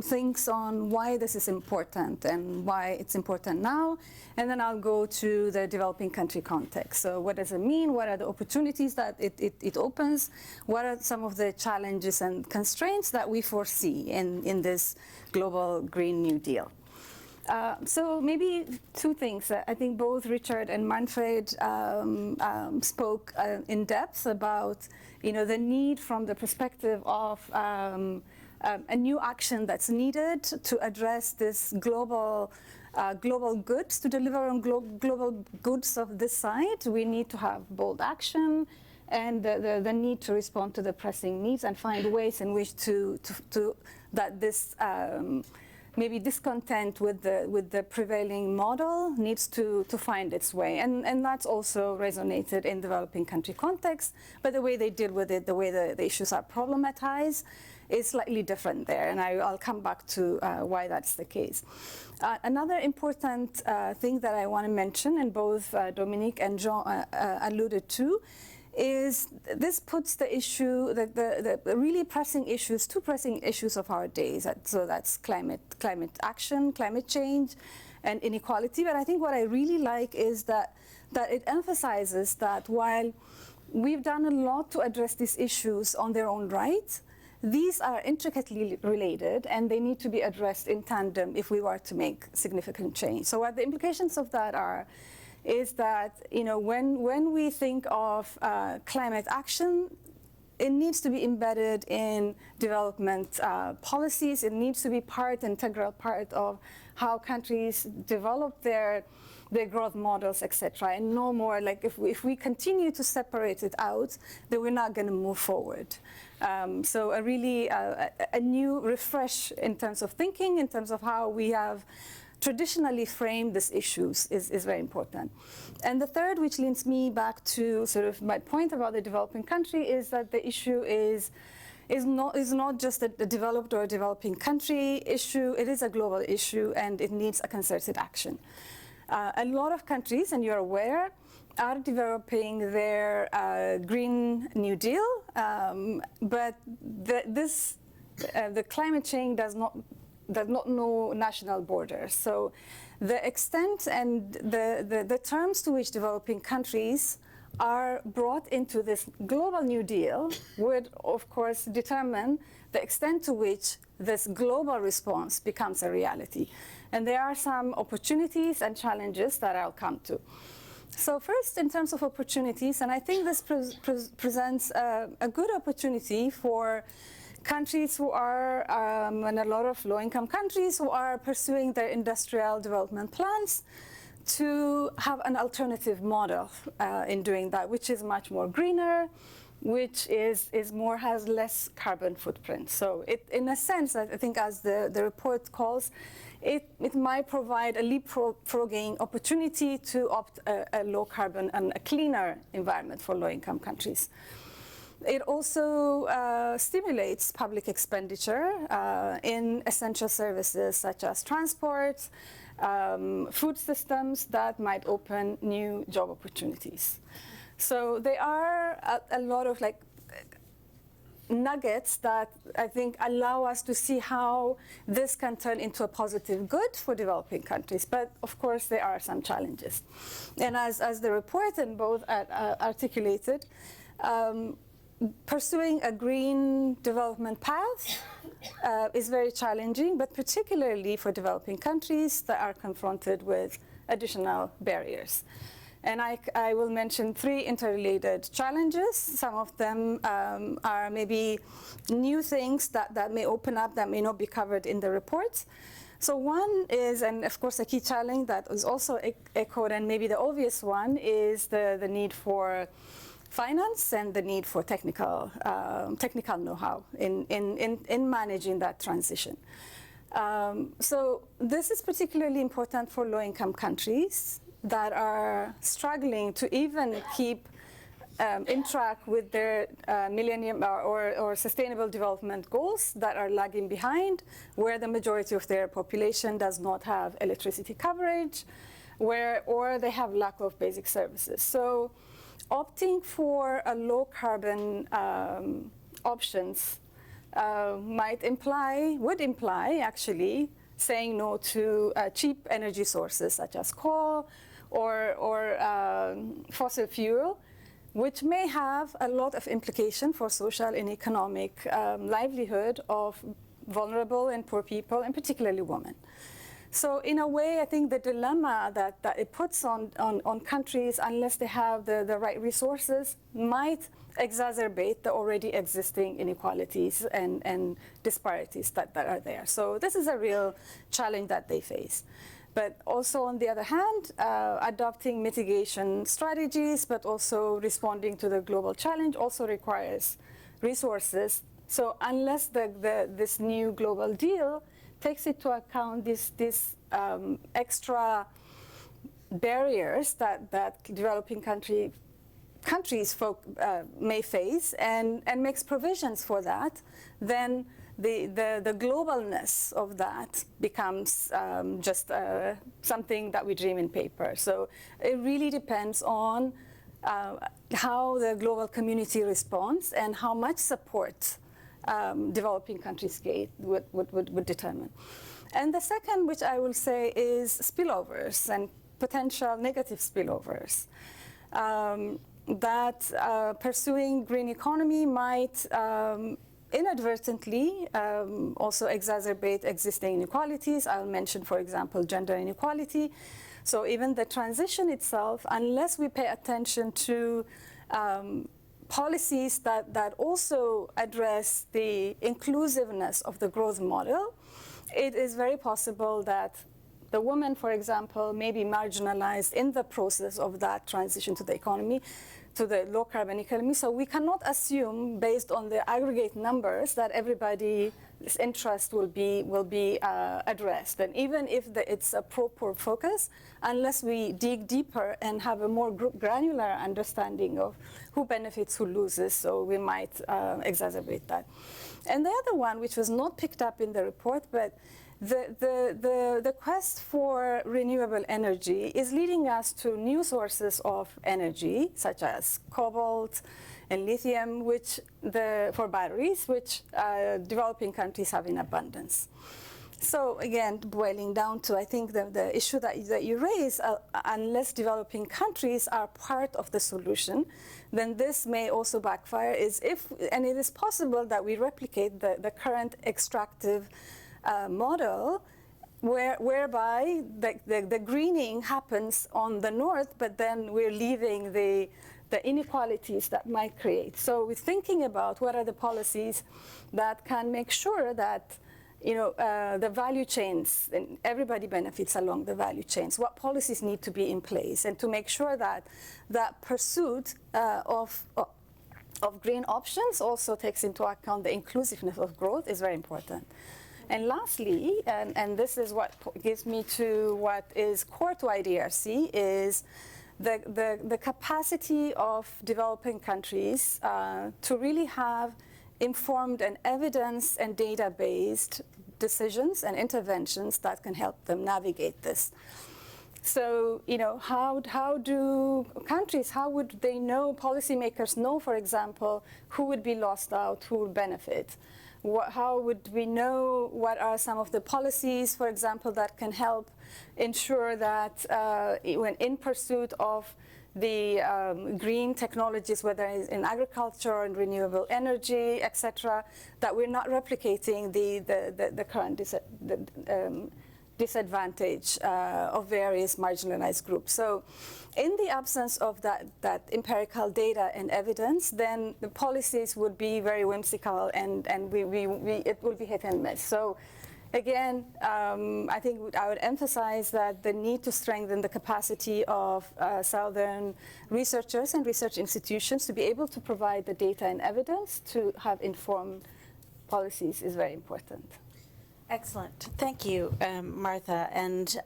things on why this is important and why it's important now, and then I'll go to the developing country context. So what does it mean? What are the opportunities that it opens? What are some of the challenges and constraints that we foresee in this global Green New Deal? So maybe two things. I think both Richard and Manfred spoke in depth about, the need from the perspective of a new action that's needed to address this global goods, to deliver on global goods of this side. We need to have bold action and the need to respond to the pressing needs and find ways in which that this maybe discontent with the prevailing model needs to find its way. And that's also resonated in developing country context, but the way they deal with it, the way the issues are problematized is slightly different there. And I'll come back to why that's the case. Another important thing that I want to mention, and both Dominique and Jean alluded to, is this puts the issue, the really pressing issues, two pressing issues of our days. So that's climate action, climate change, and inequality. But I think what I really like is that it emphasizes that while we've done a lot to address these issues on their own right, these are intricately related and they need to be addressed in tandem if we were to make significant change. So what the implications of that are is that when we think of climate action, it needs to be embedded in development policies. It needs to be integral part of how countries develop their growth models, etc. And no more like if we continue to separate it out, then we're not going to move forward. So a really a new refresh in terms of thinking, in terms of how we have traditionally framed these issues is very important. And the third, which leads me back to sort of my point about the developing country, is that the issue is not just a developed or a developing country issue. It is a global issue and it needs a concerted action. A lot of countries, and you're aware, are developing their Green New Deal, but the climate change does not know national borders. So the extent and the terms to which developing countries are brought into this global New Deal would, of course, determine the extent to which this global response becomes a reality. And there are some opportunities and challenges that I'll come to. So first, in terms of opportunities, and I think this presents a good opportunity for countries who are, and a lot of low-income countries who are pursuing their industrial development plans, to have an alternative model in doing that, which is much more greener, which has less carbon footprint. So in a sense, I think as the report calls, it might provide a leapfrogging opportunity to opt a low carbon and a cleaner environment for low-income countries. It also stimulates public expenditure in essential services such as transport, food systems that might open new job opportunities. So there are a lot of nuggets that I think allow us to see how this can turn into a positive good for developing countries. But of course, there are some challenges. And as the report and both articulated, pursuing a green development path is very challenging, but particularly for developing countries that are confronted with additional barriers. And I will mention 3 interrelated challenges. Some of them are maybe new things that may open up that may not be covered in the report. So one is, and of course a key challenge that was also echoed, and maybe the obvious one, is the need for finance and the need for technical know-how in managing that transition. So this is particularly important for low-income countries that are struggling to even keep in track with their millennium or sustainable development goals that are lagging behind, where the majority of their population does not have electricity coverage, or they have lack of basic services. So opting for a low carbon options would imply actually saying no to cheap energy sources such as coal or fossil fuel, which may have a lot of implication for social and economic livelihood of vulnerable and poor people, and particularly women. So in a way, I think the dilemma that it puts on countries, unless they have the right resources, might exacerbate the already existing inequalities and disparities that are there. So this is a real challenge that they face. But also, on the other hand, adopting mitigation strategies, but also responding to the global challenge also requires resources. So unless this new global deal takes into account these extra barriers that developing countries may face and makes provisions for that, then the globalness of that becomes just something that we dream in paper. So it really depends on how the global community responds and how much support developing countries get would determine. And the second, which I will say, is spillovers and potential negative spillovers. That pursuing green economy might inadvertently also exacerbate existing inequalities. I'll mention, for example, gender inequality. So even the transition itself, unless we pay attention to policies that also address the inclusiveness of the growth model, it is very possible that the woman, for example, may be marginalized in the process of that transition to the economy, to the low carbon economy. So we cannot assume, based on the aggregate numbers, that everybody's interest will be addressed. And even if it's a proper focus, unless we dig deeper and have a more granular understanding of who benefits, who loses, so we might exacerbate that. And the other one, which was not picked up in the report, but the quest for renewable energy is leading us to new sources of energy, such as cobalt and lithium, for batteries, which developing countries have in abundance. So again, boiling down to, I think, the issue that you raise, unless developing countries are part of the solution, then this may also backfire. And it is possible that we replicate the current extractive model whereby the greening happens on the north, but then we're leaving the inequalities that might create. So we're thinking about what are the policies that can make sure that the value chains, and everybody benefits along the value chains. What policies need to be in place, and to make sure that that pursuit of green options also takes into account the inclusiveness of growth is very important. And lastly, and this is what gives me to what is core to IDRC, is the capacity of developing countries to really have informed and evidence and data-based decisions and interventions that can help them navigate this. So, how do countries, how would they know, policymakers know, for example, who would be lost out, who would benefit? How would we know what are some of the policies, for example, that can help ensure that when in pursuit of the green technologies, whether it's in agriculture or in renewable energy, etc., that we're not replicating the current disadvantage of various marginalized groups. So in the absence of that empirical data and evidence, then the policies would be very whimsical, and it will be hit and miss. So again, I think I would emphasize that the need to strengthen the capacity of Southern researchers and research institutions to be able to provide the data and evidence to have informed policies is very important. Excellent. Thank you, Martha. And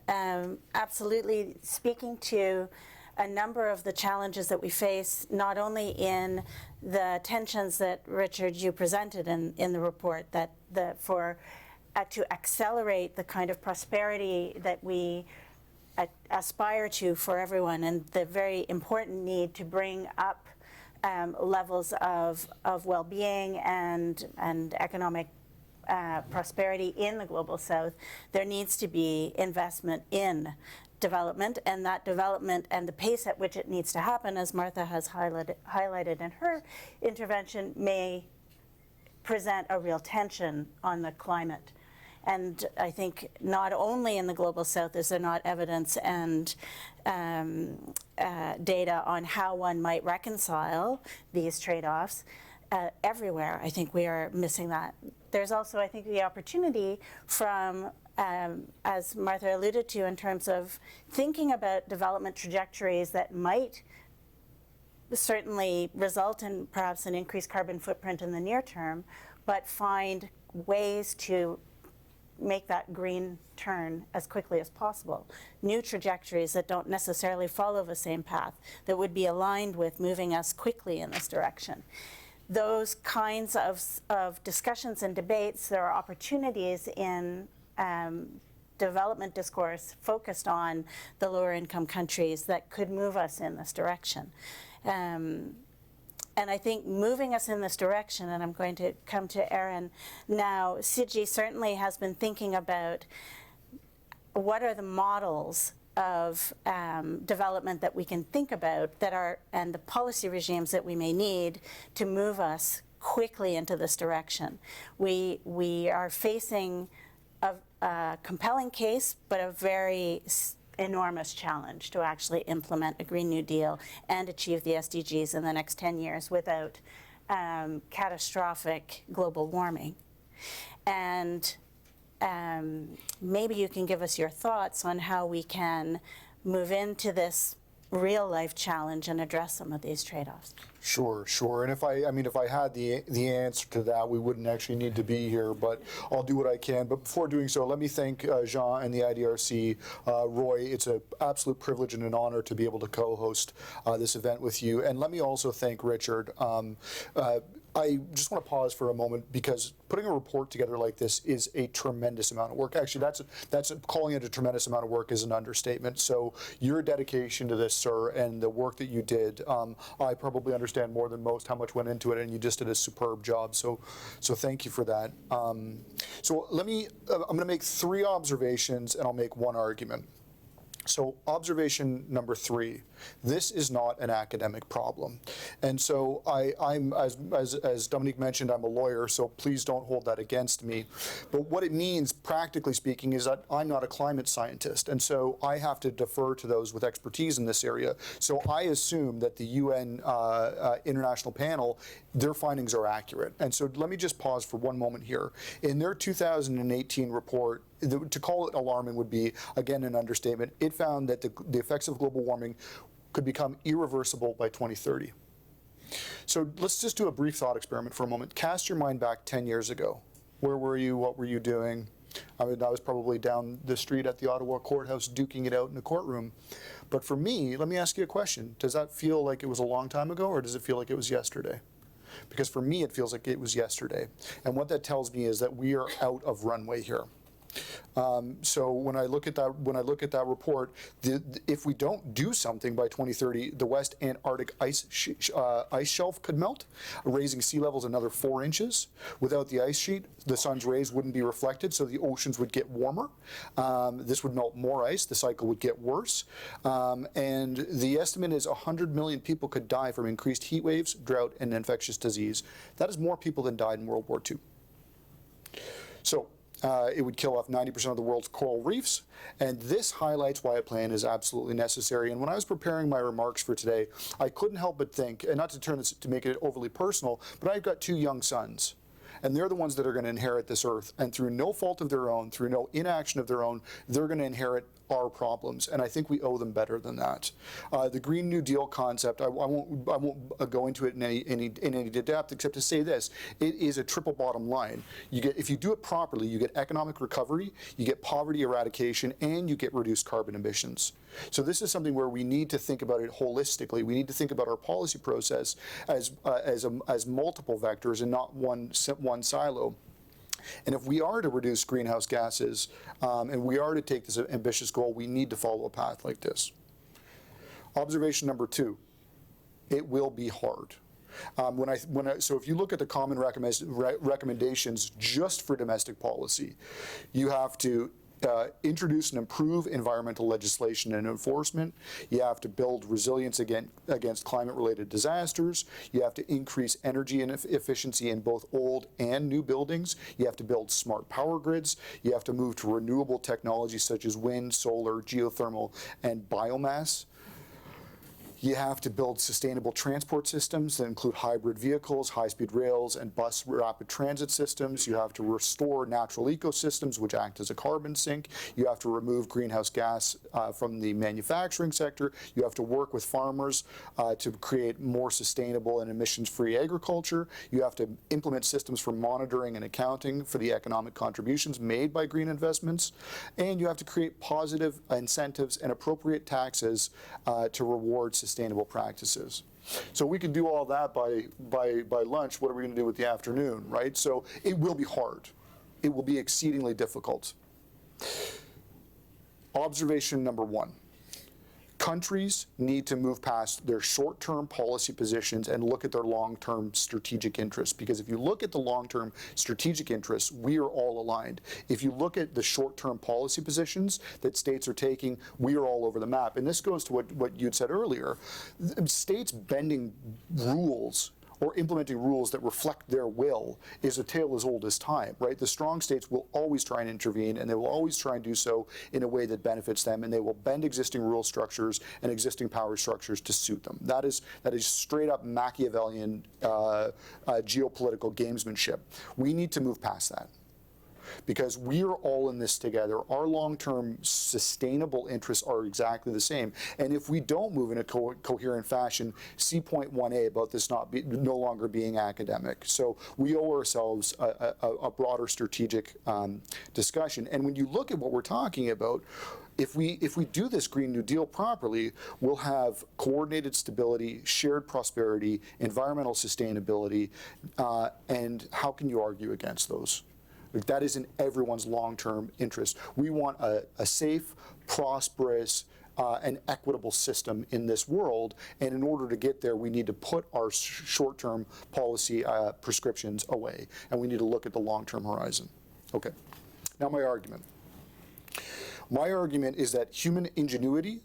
absolutely speaking to a number of the challenges that we face, not only in the tensions that, Richard, you presented in the report, that to accelerate the kind of prosperity that we aspire to for everyone, and the very important need to bring up levels of well-being and economic prosperity in the Global South. There needs to be investment in development, and that development and the pace at which it needs to happen, as Martha has highlighted in her intervention, may present a real tension on the climate. And I think not only in the Global South is there not evidence and data on how one might reconcile these trade-offs, everywhere I think we are missing that. There's also, I think, the opportunity from, as Martha alluded to, in terms of thinking about development trajectories that might certainly result in perhaps an increased carbon footprint in the near term, but find ways to make that green turn as quickly as possible. New trajectories that don't necessarily follow the same path, that would be aligned with moving us quickly in this direction. Those kinds of discussions and debates, there are opportunities in development discourse focused on the lower income countries that could move us in this direction. And I think moving us in this direction, and I'm going to come to Erin now, Siji certainly has been thinking about what are the models of development that we can think about that are, and the policy regimes that we may need to move us quickly into this direction. We are facing a compelling case, but a very enormous challenge to actually implement a Green New Deal and achieve the SDGs in the next 10 years without catastrophic global warming. And maybe you can give us your thoughts on how we can move into this real life challenge and address some of these trade-offs. Sure. And if I had the answer to that, we wouldn't actually need to be here, but I'll do what I can. But before doing so, let me thank Jean and the IDRC. Roy, it's an absolute privilege and an honor to be able to co-host this event with you. And let me also thank Richard. I just want to pause for a moment, because putting a report together like this is a tremendous amount of work. Actually, that's calling it a tremendous amount of work is an understatement. So your dedication to this, sir, and the work that you did, I probably understand more than most how much went into it, and you just did a superb job. So thank you for that. So I'm going to make 3 observations, and I'll make 1 argument. So observation number 3. This is not an academic problem. And so I'm, as Dominique mentioned, I'm a lawyer, so please don't hold that against me. But what it means, practically speaking, is that I'm not a climate scientist. And so I have to defer to those with expertise in this area. So I assume that the UN International Panel, their findings are accurate. And so let me just pause for one moment here. In their 2018 report, to call it alarming would be, again, an understatement. It found that the effects of global warming could become irreversible by 2030. So let's just do a brief thought experiment for a moment. Cast your mind back 10 years ago. Where were you? What were you doing? I was probably down the street at the Ottawa courthouse duking it out in a courtroom. But for me, let me ask you a question. Does that feel like it was a long time ago, or does it feel like it was yesterday? Because for me, it feels like it was yesterday. And what that tells me is that we are out of runway here. So when I look at that report, if we don't do something by 2030, the West Antarctic ice shelf could melt, raising sea levels another 4 inches. Without the ice sheet, the sun's rays wouldn't be reflected, so the oceans would get warmer. This would melt more ice. The cycle would get worse. And the estimate is 100 million people could die from increased heat waves, drought, and infectious disease. That is more people than died in World War II. So it would kill off 90% of the world's coral reefs, and this highlights why a plan is absolutely necessary. And when I was preparing my remarks for today, I couldn't help but think, and not to turn this to make it overly personal, but I've got 2 young sons, and they're the ones that are going to inherit this earth, and through no fault of their own, through no inaction of their own, they're going to inherit our problems, and I think we owe them better than that. The Green New Deal concept, I won't go into it in any depth, except to say this: it is a triple bottom line. If you do it properly, you get economic recovery, you get poverty eradication, and you get reduced carbon emissions. So this is something where we need to think about it holistically. We need to think about our policy process as multiple vectors and not one silo. And if we are to reduce greenhouse gases and we are to take this ambitious goal, we need to follow a path like this. Observation number 2, it will be hard. So if you look at the common recommendations just for domestic policy, you have to introduce and improve environmental legislation and enforcement. You have to build resilience against climate-related disasters. You have to increase energy and efficiency in both old and new buildings. You have to build smart power grids. You have to move to renewable technologies such as wind, solar, geothermal, and biomass. You have to build sustainable transport systems that include hybrid vehicles, high-speed rails, and bus rapid transit systems. You have to restore natural ecosystems, which act as a carbon sink. You have to remove greenhouse gas from the manufacturing sector. You have to work with farmers to create more sustainable and emissions-free agriculture. You have to implement systems for monitoring and accounting for the economic contributions made by green investments. And you have to create positive incentives and appropriate taxes to reward sustainable practices. So we can do all that by lunch. What are we going to do with the afternoon, right? So it will be hard. It will be exceedingly difficult. Observation number 1. Countries need to move past their short-term policy positions and look at their long-term strategic interests. Because if you look at the long-term strategic interests, we are all aligned. If you look at the short-term policy positions that states are taking, we are all over the map. And this goes to what you'd said earlier. States bending rules or implementing rules that reflect their will is a tale as old as time, right? The strong states will always try and intervene, and they will always try and do so in a way that benefits them, and they will bend existing rule structures and existing power structures to suit them. That is straight up Machiavellian geopolitical gamesmanship. We need to move past that, because we are all in this together. Our long-term sustainable interests are exactly the same. And if we don't move in a coherent fashion, see point 1A about this no longer being academic. So we owe ourselves a broader strategic discussion. And when you look at what we're talking about, if we do this Green New Deal properly, we'll have coordinated stability, shared prosperity, environmental sustainability, and how can you argue against those? That is in everyone's long-term interest. We want a safe, prosperous, and equitable system in this world, and in order to get there, we need to put our short-term policy prescriptions away, and we need to look at the long-term horizon. Okay, now my argument. My argument is that human ingenuity,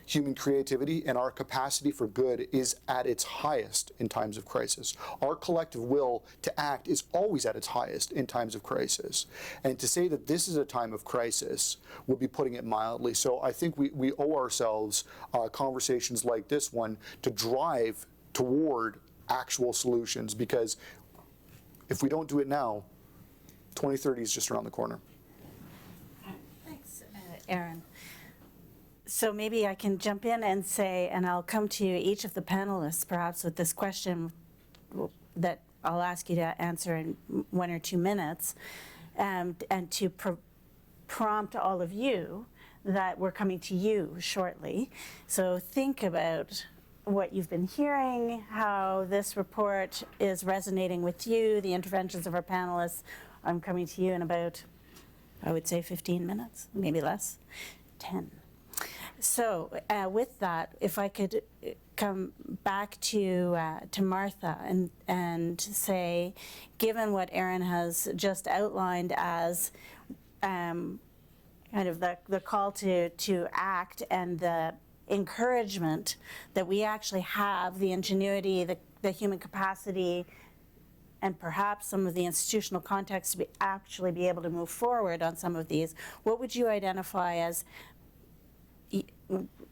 human creativity and our capacity for good is at its highest in times of crisis. Our collective will to act is always at its highest in times of crisis. And to say that this is a time of crisis would be putting it mildly. So I think we owe ourselves conversations like this one to drive toward actual solutions, because if we don't do it now, 2030 is just around the corner. Thanks, Aaron. So maybe I can jump in and say, and I'll come to each of the panelists perhaps with this question that I'll ask you to answer in 1 or 2 minutes, and to prompt all of you that we're coming to you shortly. So think about what you've been hearing, how this report is resonating with you, the interventions of our panelists. I'm coming to you in about, I would say 15 minutes, maybe less, 10. So with that, if I could come back to Martha and say, given what Aaron has just outlined as kind of the call to act and the encouragement that we actually have the ingenuity, the human capacity, and perhaps some of the institutional context to actually be able to move forward on some of these, what would you identify as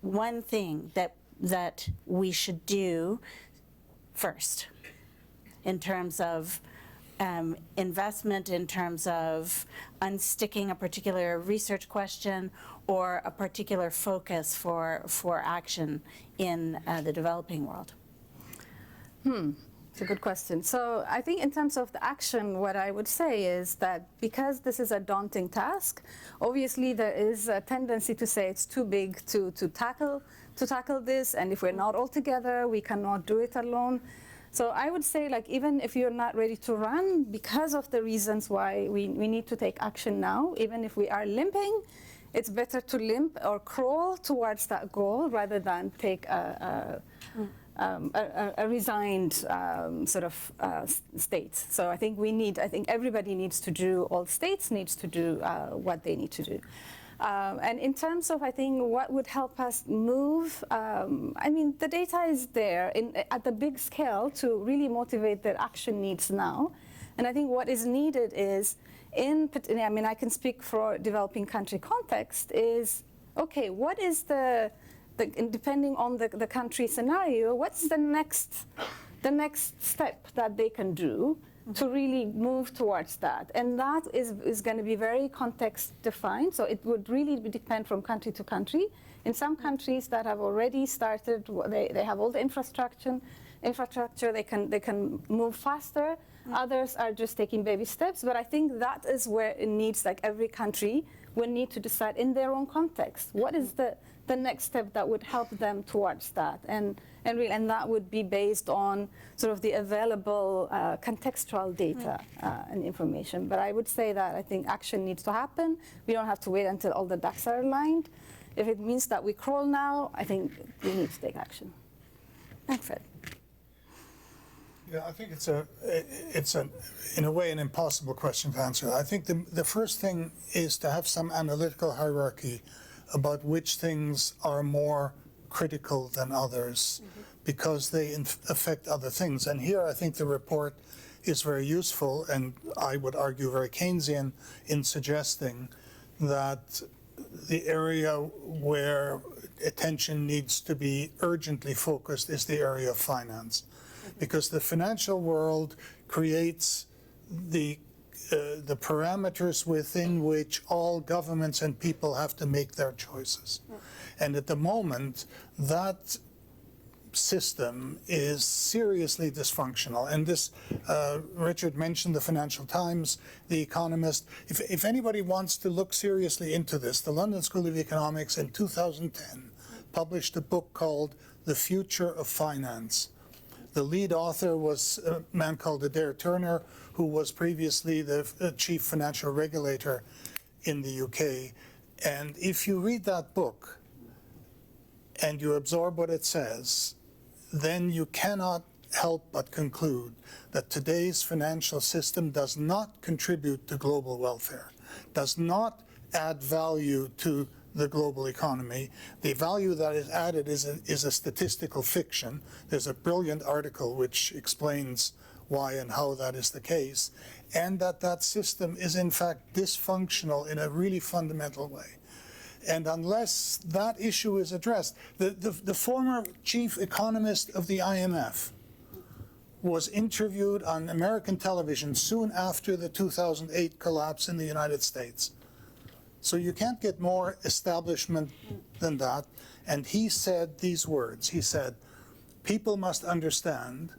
one thing that we should do first in terms of investment, in terms of unsticking a particular research question or a particular focus for action in the developing world? It's a good question. So I think in terms of the action, what I would say is that because this is a daunting task, obviously there is a tendency to say it's too big to tackle this, and if we're not all together, we cannot do it alone. So I would say, like, even if you're not ready to run, because of the reasons why we need to take action now, even if we are limping, it's better to limp or crawl towards that goal rather than take a resigned sort of state. So I think everybody needs to do, all states needs to do what they need to do. And in terms of, I think, what would help us move, I mean, the data is there at the big scale to really motivate that action needs now. And I think what is needed is, I mean, I can speak for developing country context, is, okay, what is depending on the country scenario, what's the next step that they can do to really move towards that? And that is going to be very context defined. So it would really depend from country to country. In some countries that have already started, they have all the infrastructure, they can move faster. Others are just taking baby steps. But I think that is where it needs, like, every country will need to decide in their own context, what is the next step that would help them towards that, and that would be based on sort of the available contextual data and information. But I would say that I think action needs to happen. We don't have to wait until all the ducks are aligned. If it means that we crawl now, I think we need to take action. Manfred. Yeah, I think it's in a way an impossible question to answer. I think the first thing is to have some analytical hierarchy about which things are more critical than others, because they affect other things. And here I think the report is very useful, and I would argue very Keynesian, in suggesting that the area where attention needs to be urgently focused is the area of finance. Because the financial world creates the parameters within which all governments and people have to make their choices. And at the moment, that system is seriously dysfunctional. And this, Richard mentioned the Financial Times, The Economist. If anybody wants to look seriously into this, the London School of Economics in 2010 published a book called The Future of Finance. The lead author was a man called Adair Turner, who was previously the chief financial regulator in the UK. And if you read that book and you absorb what it says, then you cannot help but conclude that today's financial system does not contribute to global welfare, does not add value to the global economy. The value that is added is a statistical fiction. There's a brilliant article which explains why and how that is the case, and that system is in fact dysfunctional in a really fundamental way. And unless that issue is addressed, the former chief economist of the IMF was interviewed on American television soon after the 2008 collapse in the United States. So you can't get more establishment than that. And he said these words. He said, people must understand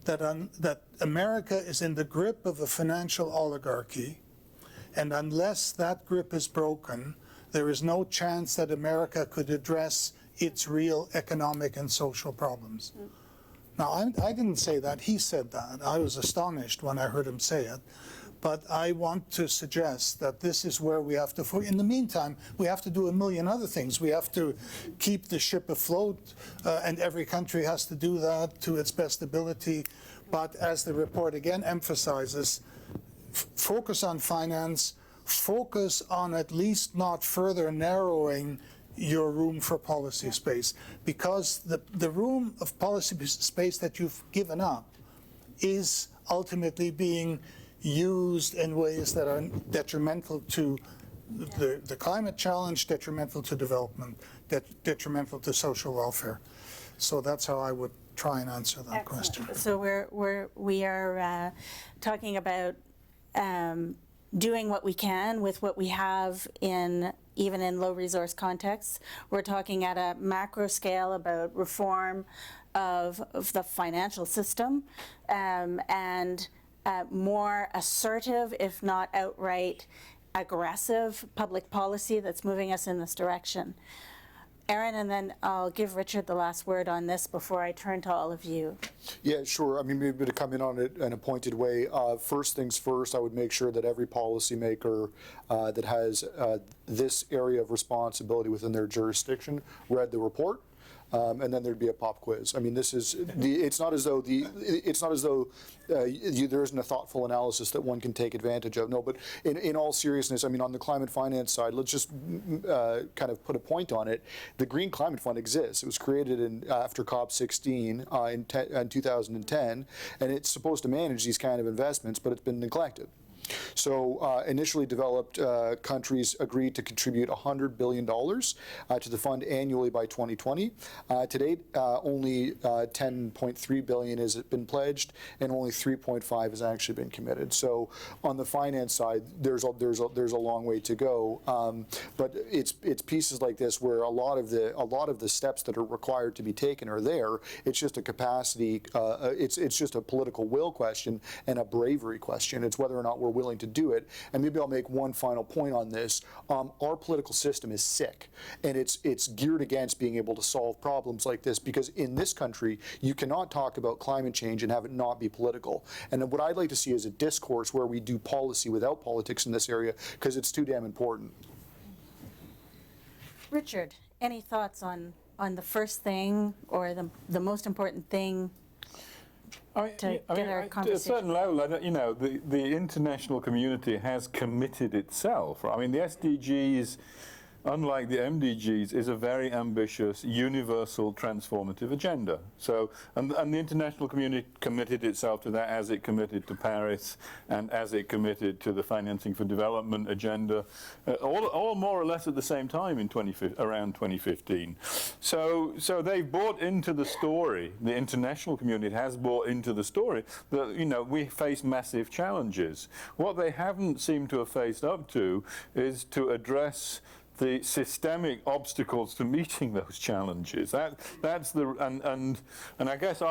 that America is in the grip of a financial oligarchy, and unless that grip is broken, there is no chance that America could address its real economic and social problems. Now, I didn't say that. He said that. I was astonished when I heard him say it. But I want to suggest that this is where we have to, in the meantime, we have to do a million other things. We have to keep the ship afloat, and every country has to do that to its best ability. But as the report again emphasizes, focus on finance, focus on at least not further narrowing your room for policy space, because the room of policy space that you've given up is ultimately being used in ways that are detrimental to the climate challenge, detrimental to development, detrimental to social welfare. So that's how I would try and answer that question. So we are talking about doing what we can with what we have even in low resource contexts. We're talking at a macro scale about reform of the financial system, and more assertive, if not outright aggressive, public policy that's moving us in this direction. Aaron, and then I'll give Richard the last word on this before I turn to all of you. Yeah, sure. I mean, maybe to come in on it in a pointed way. First things first, I would make sure that every policymaker that has this area of responsibility within their jurisdiction read the report. And then there'd be a pop quiz. I mean, this is it's not as though there isn't a thoughtful analysis that one can take advantage of. No, but in all seriousness, I mean, on the climate finance side, let's just kind of put a point on it. The Green Climate Fund exists. It was created after COP16 in 2010, and it's supposed to manage these kind of investments, but it's been neglected. So initially developed countries agreed to contribute $100 billion to the fund annually by 2020. To date, only $10.3 billion has been pledged, and only $3.5 has actually been committed. So on the finance side, there's a long way to go. But it's pieces like this where a lot of the steps that are required to be taken are there. It's just a capacity. It's just a political will question and a bravery question. It's whether or not we're willing to do it. And maybe I'll make one final point on this. Our political system is sick, and it's geared against being able to solve problems like this, because in this country you cannot talk about climate change and have it not be political. And what I'd like to see is a discourse where we do policy without politics in this area, because it's too damn important. Richard, any thoughts on the first thing or the most important thing? At a certain level, the international community has committed itself. I mean, the SDGs, unlike the MDGs, is a very ambitious, universal, transformative agenda. So, and the international community committed itself to that, as it committed to Paris and as it committed to the Financing for Development agenda, all more or less at the same time in around 2015. So they've bought into the story. The international community has bought into the story that we face massive challenges. What they haven't seemed to have faced up to is to address the systemic obstacles to meeting those challenges. That's the and I guess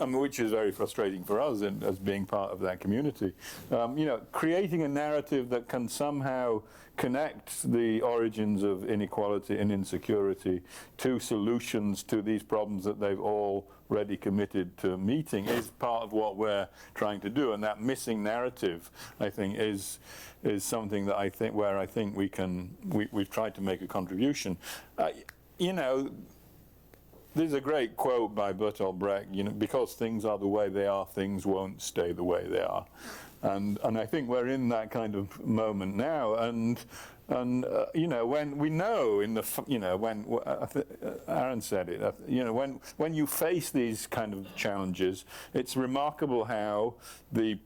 which is very frustrating for us as being part of that community. Creating a narrative that can somehow connect the origins of inequality and insecurity to solutions to these problems that they've already committed to meeting is part of what we're trying to do. And that missing narrative, I think, is something that I think we've tried to make a contribution. there's a great quote by Bertolt Brecht, because things are the way they are, things won't stay the way they are. And I think we're in that kind of moment now. And when we know when Aaron said it, when you face these kind of challenges, it's remarkable how the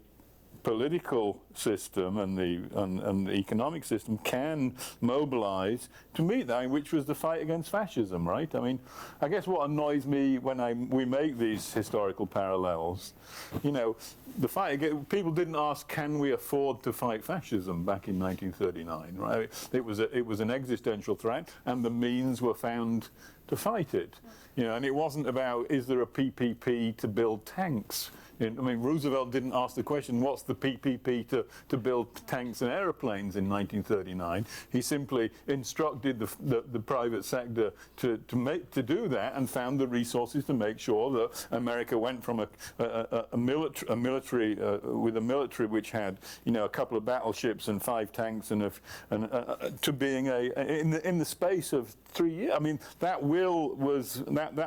political system and the economic system can mobilize to meet that, which was the fight against fascism, right? I mean, I guess what annoys me when we make these historical parallels, the fight people didn't ask, can we afford to fight fascism back in 1939, right? It was an existential threat, and the means were found to fight it. And it wasn't about, is there a PPP to build tanks? Roosevelt didn't ask the question, what's the PPP to build tanks and airplanes in 1939? He simply instructed the private sector to do that, and found the resources to make sure that America went from a military with a military which had a couple of battleships and 5 tanks to being in the space of 3 years. I mean, that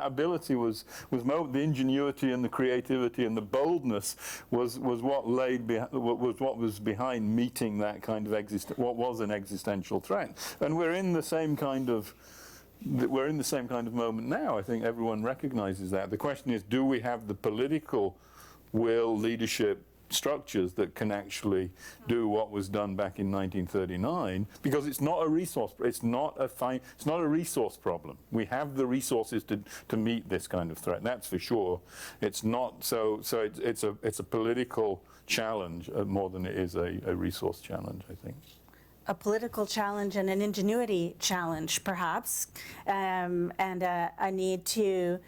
ability was the ingenuity and the creativity and the boldness was what was behind meeting that kind of what was an existential threat. And we're in the same kind of moment now. I think everyone recognizes that. The question is, do we have the political will, leadership, structures that can actually do what was done back in 1939? Because it's not a resource problem. We have the resources to meet this kind of threat. That's for sure. It's not so it's a political challenge more than it is a resource challenge, I think. A political challenge and an ingenuity challenge, perhaps, and a need to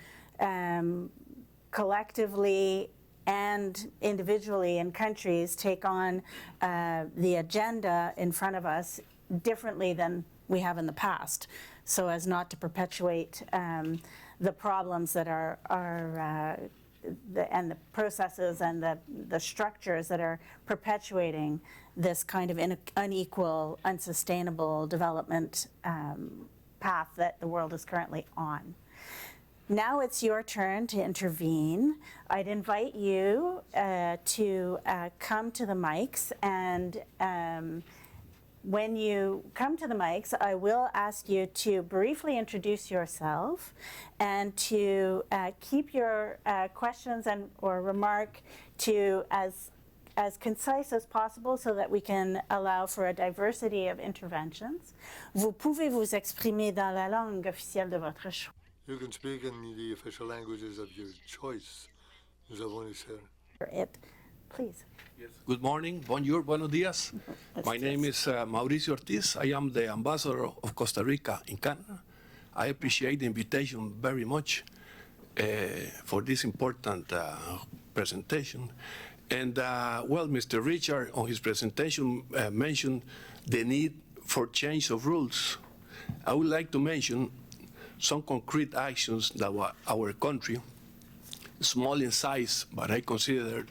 collectively and individually in countries take on the agenda in front of us differently than we have in the past, so as not to perpetuate the problems that are and the processes and the structures that are perpetuating this kind of unequal, unsustainable development path that the world is currently on. Now it's your turn to intervene. I'd invite you to come to the mics, and when you come to the mics, I will ask you to briefly introduce yourself and to keep your questions or remark to as concise as possible so that we can allow for a diversity of interventions. Vous pouvez vous exprimer dans la langue officielle de votre choix. You can speak in the official languages of your choice. Nous avons laissé. Please. Yes. Good morning, bonjour, buenos dias. My name is Mauricio Ortiz. I am the ambassador of Costa Rica in Canada. I appreciate the invitation very much for this important presentation. And well, Mr. Richard, on his presentation, mentioned the need for change of rules. I would like to mention some concrete actions that our country, small in size, but I consider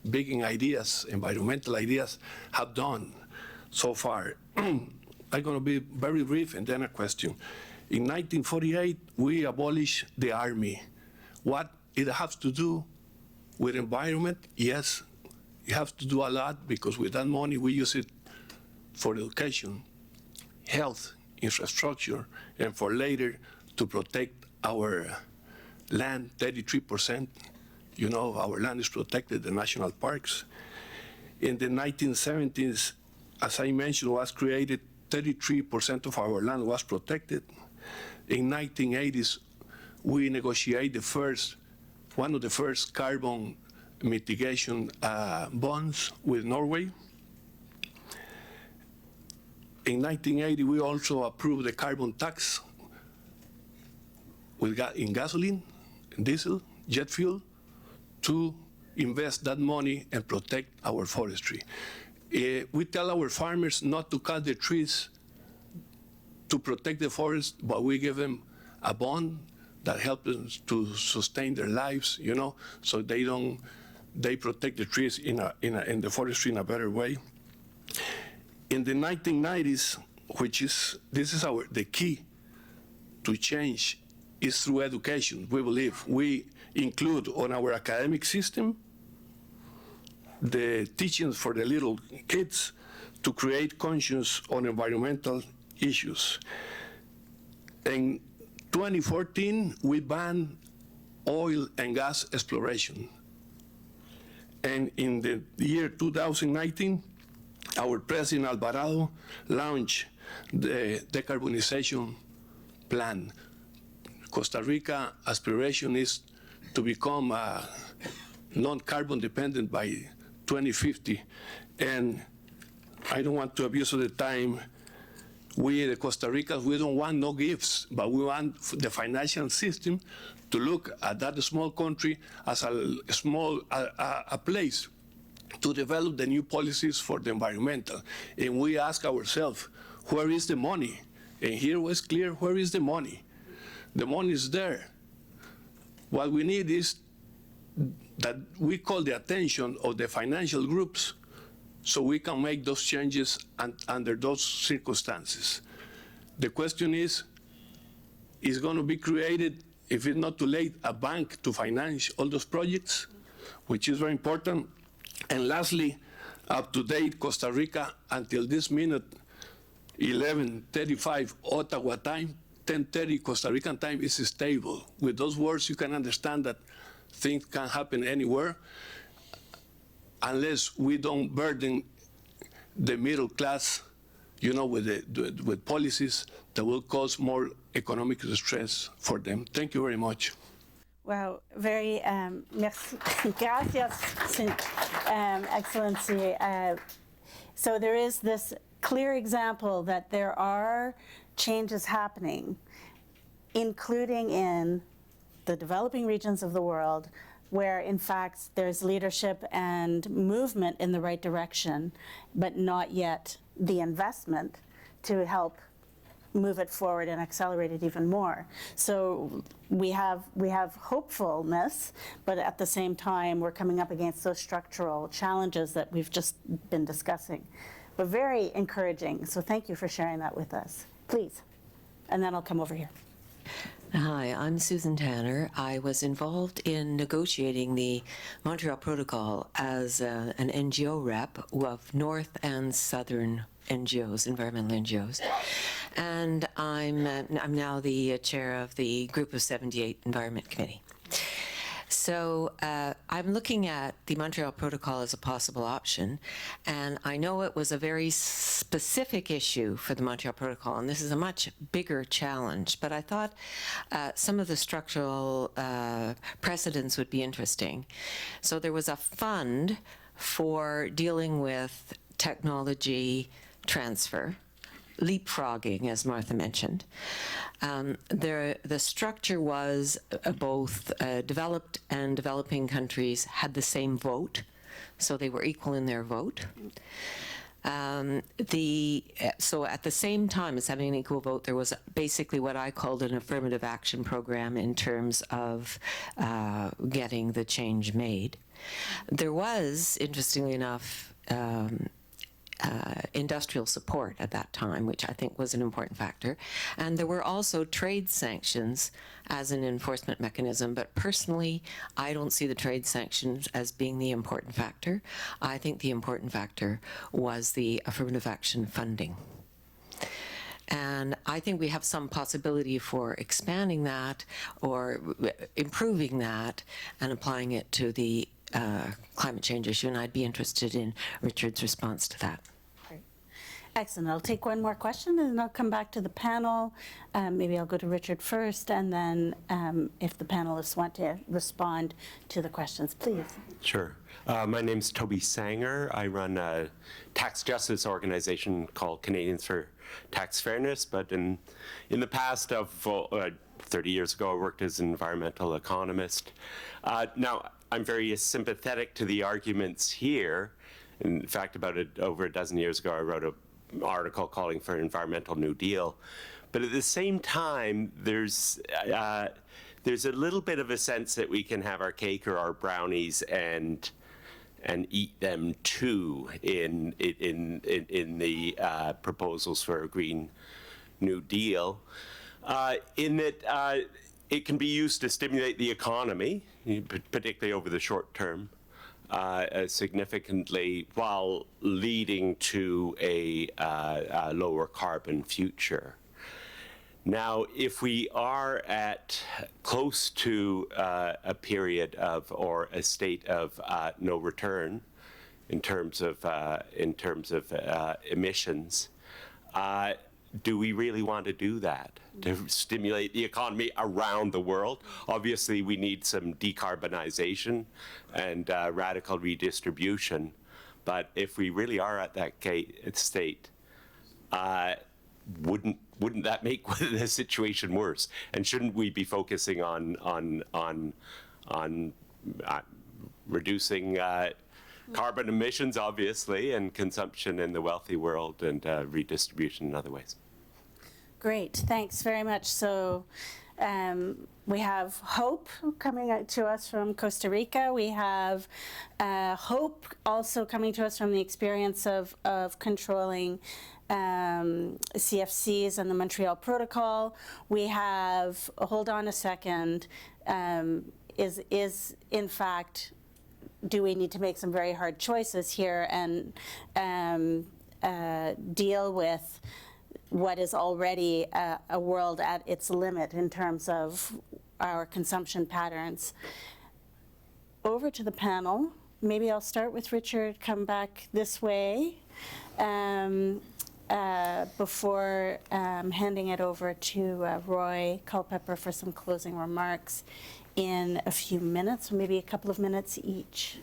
big in ideas, environmental ideas, have done so far. I'm going to be very brief and then a question. In 1948, we abolished the army. What it has to do with environment? Yes, it has to do a lot, because with that money we use it for education, health, infrastructure, and for later to protect our land, 33%. You know, our land is protected, the national parks. In the 1970s, as I mentioned, was created, 33% of our land was protected. In 1980s, we negotiated one of the first carbon mitigation bonds with Norway. In 1980, we also approved the carbon tax in gasoline, diesel, jet fuel, to invest that money and protect our forestry. We tell our farmers not to cut the trees to protect the forest, but we give them a bond that helps them to sustain their lives, you know, so they protect the trees in the forestry in a better way. In the 1990s, this is the key to change is through education, we believe. We include on our academic system the teachings for the little kids to create conscience on environmental issues. In 2014, we banned oil and gas exploration. And in the year 2019, our President Alvarado launched the decarbonization plan. Costa Rica aspiration is to become non-carbon dependent by 2050. And I don't want to abuse of the time. We, the Costa Ricans, we don't want no gifts, but we want the financial system to look at that small country as a place to develop the new policies for the environmental. And we ask ourselves, where is the money? And here was clear, where is the money? The money is there. What we need is that we call the attention of the financial groups so we can make those changes under those circumstances. The question is going to be created, if it's not too late, a bank to finance all those projects, which is very important. And lastly, up to date, Costa Rica, until this minute, 11:35 Ottawa time, 10:30 Costa Rican time is stable. With those words, you can understand that things can happen anywhere unless we don't burden the middle class, with policies that will cause more economic stress for them. Thank you very much. Wow, very, merci, gracias, Excellency. So there is this clear example that there are changes happening, including in the developing regions of the world, where in fact there's leadership and movement in the right direction, but not yet the investment to help move it forward and accelerate it even more. So we have hopefulness, but at the same time we're coming up against those structural challenges that we've just been discussing. But very encouraging, so thank you for sharing that with us. Please, and then I'll come over here. Hi, I'm Susan Tanner. I was involved in negotiating the Montreal Protocol as an NGO rep of North and Southern NGOs, environmental NGOs. And I'm now the chair of the Group of 78 Environment Committee. So I'm looking at the Montreal Protocol as a possible option, and I know it was a very specific issue for the Montreal Protocol, and this is a much bigger challenge, but I thought some of the structural precedents would be interesting. So there was a fund for dealing with technology transfer, leapfrogging, as Martha mentioned. The structure was both developed and developing countries had the same vote, so they were equal in their vote. So at the same time as having an equal vote, there was basically what I called an affirmative action program in terms of getting the change made. There was, interestingly enough, industrial support at that time, which I think was an important factor. And there were also trade sanctions as an enforcement mechanism, but personally, I don't see the trade sanctions as being the important factor. I think the important factor was the affirmative action funding. And I think we have some possibility for expanding that or improving that and applying it to the climate change issue, and I'd be interested in Richard's response to that. Excellent. I'll take one more question and then I'll come back to the panel. Maybe I'll go to Richard first, and then if the panelists want to respond to the questions, please. Sure. My name's Toby Sanger. I run a tax justice organization called Canadians for Tax Fairness, but in the past of 30 years ago, I worked as an environmental economist. Now, I'm very sympathetic to the arguments here. In fact, over a dozen years ago, I wrote an article calling for an environmental New Deal. But at the same time, there's a little bit of a sense that we can have our cake or our brownies and eat them too in the proposals for a Green New Deal. In that it can be used to stimulate the economy, particularly over the short term, significantly, while leading to a lower carbon future. Now, if we are at close to a period of, or a state of no return in terms of emissions, do we really want to do that, to stimulate the economy around the world? Obviously, we need some decarbonization and radical redistribution. But if we really are at that state, wouldn't that make the situation worse? And shouldn't we be focusing on reducing carbon emissions, obviously, and consumption in the wealthy world, and redistribution in other ways? Great, thanks very much. So we have hope coming out to us from Costa Rica. We have hope also coming to us from the experience of controlling CFCs and the Montreal Protocol. We have, hold on a second, is in fact, do we need to make some very hard choices here and deal with what is already a world at its limit in terms of our consumption patterns? Over to the panel. Maybe I'll start with Richard, come back this way before handing it over to Roy Culpepper for some closing remarks in a few minutes, or maybe a couple of minutes each.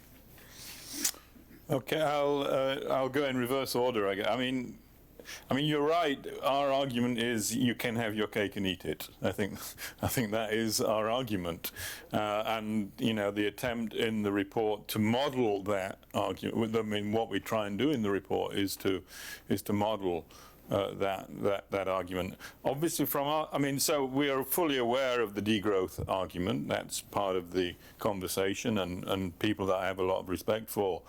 Okay, I'll go in reverse order. I mean, you're right. Our argument is you can have your cake and eat it. I think that is our argument, and the attempt in the report to model that argument. I mean, what we try and do in the report is to model that argument. Obviously, so we are fully aware of the degrowth argument. That's part of the conversation, and people that I have a lot of respect for,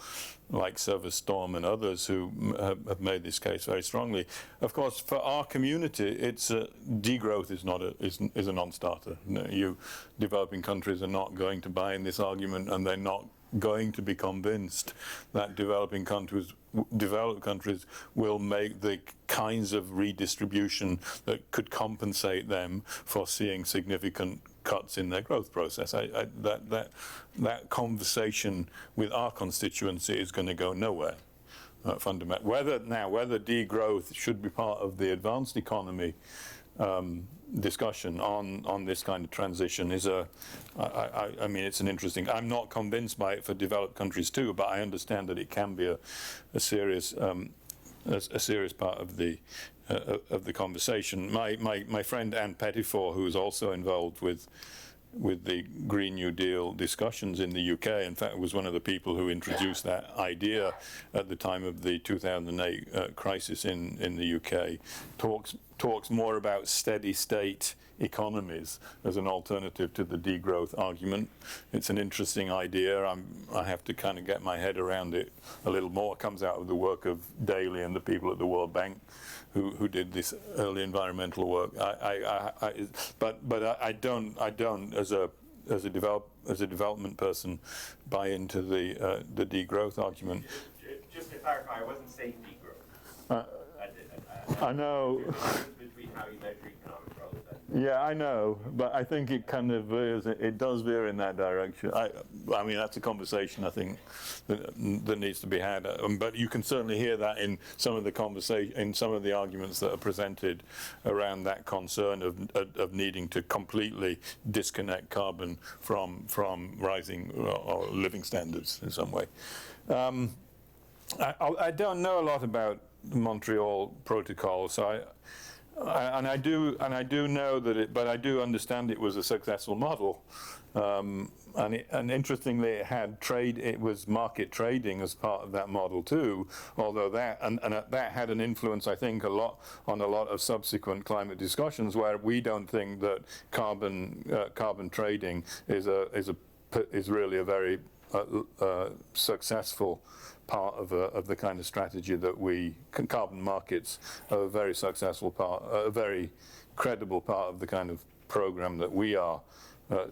like Service Storm and others who have made this case very strongly. Of course, for our community, it's degrowth is a non-starter. Developing countries are not going to buy in this argument, and they're not going to be convinced that developed countries will make the kinds of redistribution that could compensate them for seeing significant cuts in their growth process. That conversation with our constituency is going to go nowhere. Fundamental. Whether degrowth should be part of the advanced economy discussion on this kind of transition is I mean, it's an interesting. I'm not convinced by it for developed countries too, but I understand that it can be a serious part of the conversation. My friend Anne Pettifor, who is also involved with the Green New Deal discussions in the UK, in fact, was one of the people who introduced that idea at the time of the 2008 crisis in the UK, talks more about steady state economies as an alternative to the degrowth argument. It's an interesting idea. I have to kind of get my head around it a little more. It comes out of the work of Daly and the people at the World Bank who did this early environmental work. But I don't as a development person buy into the degrowth argument. Just to clarify, I wasn't saying degrowth. I know. Between how you measure economic growth. Yeah, I know, but I think it kind of veers. It does veer in that direction. I mean, that's a conversation I think that needs to be had. But you can certainly hear that in some of the conversation, in some of the arguments that are presented around that concern of needing to completely disconnect carbon from rising or living standards in some way. I don't know a lot about the Montreal Protocol, so I do know that but I do understand it was a successful model, and interestingly, it was market trading as part of that model too. Although that had an influence, I think, on a lot of subsequent climate discussions, where we don't think that carbon trading is really a very successful part of the kind of strategy that carbon markets are a very successful part, a very credible part of the kind of program that we are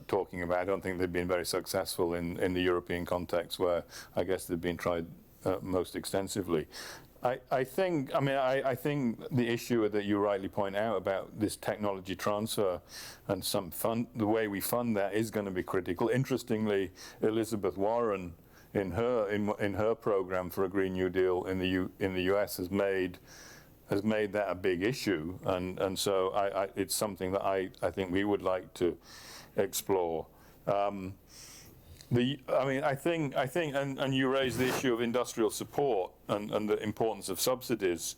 talking about. I don't think they've been very successful in the European context, where I guess they've been tried most extensively. I think the issue that you rightly point out about this technology transfer and the way we fund that is going to be critical. Interestingly, Elizabeth Warren, in her program for a Green New Deal in the US, has made that a big issue, and so it's something that I think we would like to explore. I think, and you raised the issue of industrial support and the importance of subsidies